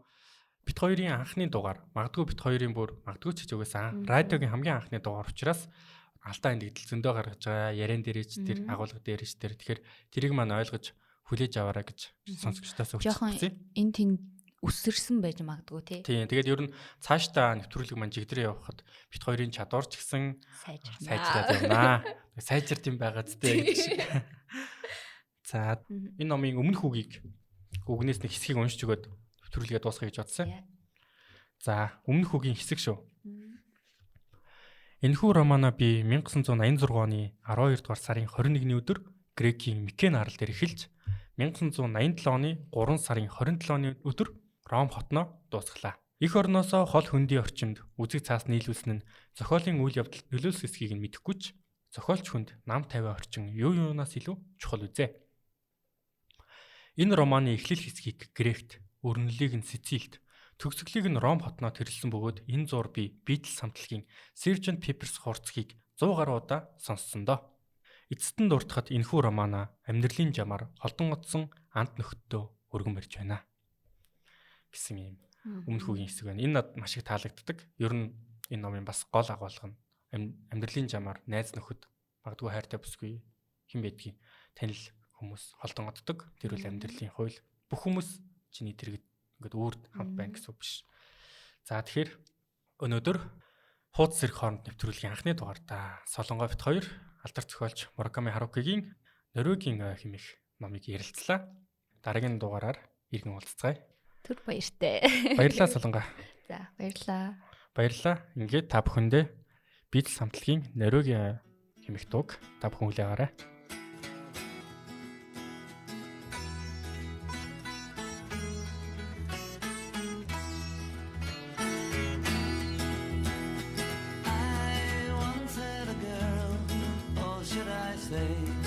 бит хоёрын анхны дугаар, магадгүй бит хоёрын бүр магадгүй ч угаасаа радиогийн хамгийн анхны дугаар учраас алдаа эндэгдэл зөндөө гаргаж байгаа. Ярен дээрэж тэр агуулга дээрэж тэр тэгэхээр тэрийг маань ойлгож хүлээж аваарай гэж сонсогчдоос жоохон хүсэж энэ тэнд өсөрсөн байж магадгүй тий. Тийм. Тэгээд ер нь цаашдаа нэвтрүүлэг маань жигдрээ явахад бит хоёрын чадвар ч гэсэн сайжраад явнаа. Сайжирт юм байгаа зүтэй гэдэг шиг. За энэ номын өмнөх үгийг үгнээс нэг хэсгийг уншиж өгөөд нэвтрүүлгээ дуусгая гэж бодсон. За өмнөх үгийн хэсэг шүү. Энэхүү романа би 1986 оны 12 дугаар сарын 21-ний өдөр Грекийн Микен арал дээр эхэлж 1987 оны 3 сарын 27-ны өдөр Ром хотноо дуусглаа. Эх орноосоо хол хөндийн орчинд үзэг цаас нийлүүлсэн нь зохиолын үйл явдал нөлөөлсөн эсхийг нь мэдэхгүй ч зохиолч хүнд нам тавиа орчин юу юунаас илүү чухал үзээ. Энэ романы эхлэл хэсгийг Грект, өрнөлийг нь Сицилид, төгсгөлийг нь Ром хотноо төрөлсөн бөгөөд энэ зур би Beatles хамтлагийн Sgt. Pepper's хурцгийг 100 гаруй удаа сонссон доо. Эцэст нь дуртахад энэхүү романа амьдралын жамаар холдон одсон амт нөхөддөө өргөн барьж байна гэсэн юм өмнөх үгийн хэсэг байна. Энэ над маш их таалагддаг. Ер нь энэ номын бас гол агуулга нь амьдралын жамаар найз нөхөд магадгүй хайртай бүсгүй хэн байдгийг танил хүмүүс холдон оддог. Тэр үл амьдралын хууль. Бүх хүмүүс чиний тэрэгд ингээд өөрд хамт байна гэсэн үг биш. За тэгэхээр өнөөдөр хуудас зэрэг хооронд нэвтрүүлгийн анхны дугаартаа Солонгой бит 2 алдар зохиолч Мураками Харукигийн Норвегийн ой хэмээх номыг ярилцлаа. Дараагийн дугаараар иргэн уулзцгаая. Түр баяртай. Баярлалаа Солонгой. За баярлалаа. Баярлалаа. Ингээд та бүхэндээ Beatles хамтлагийн Норвегийн хэмээх дууг та бүхэн хүлээгээрэй. I once had a girl, or should I say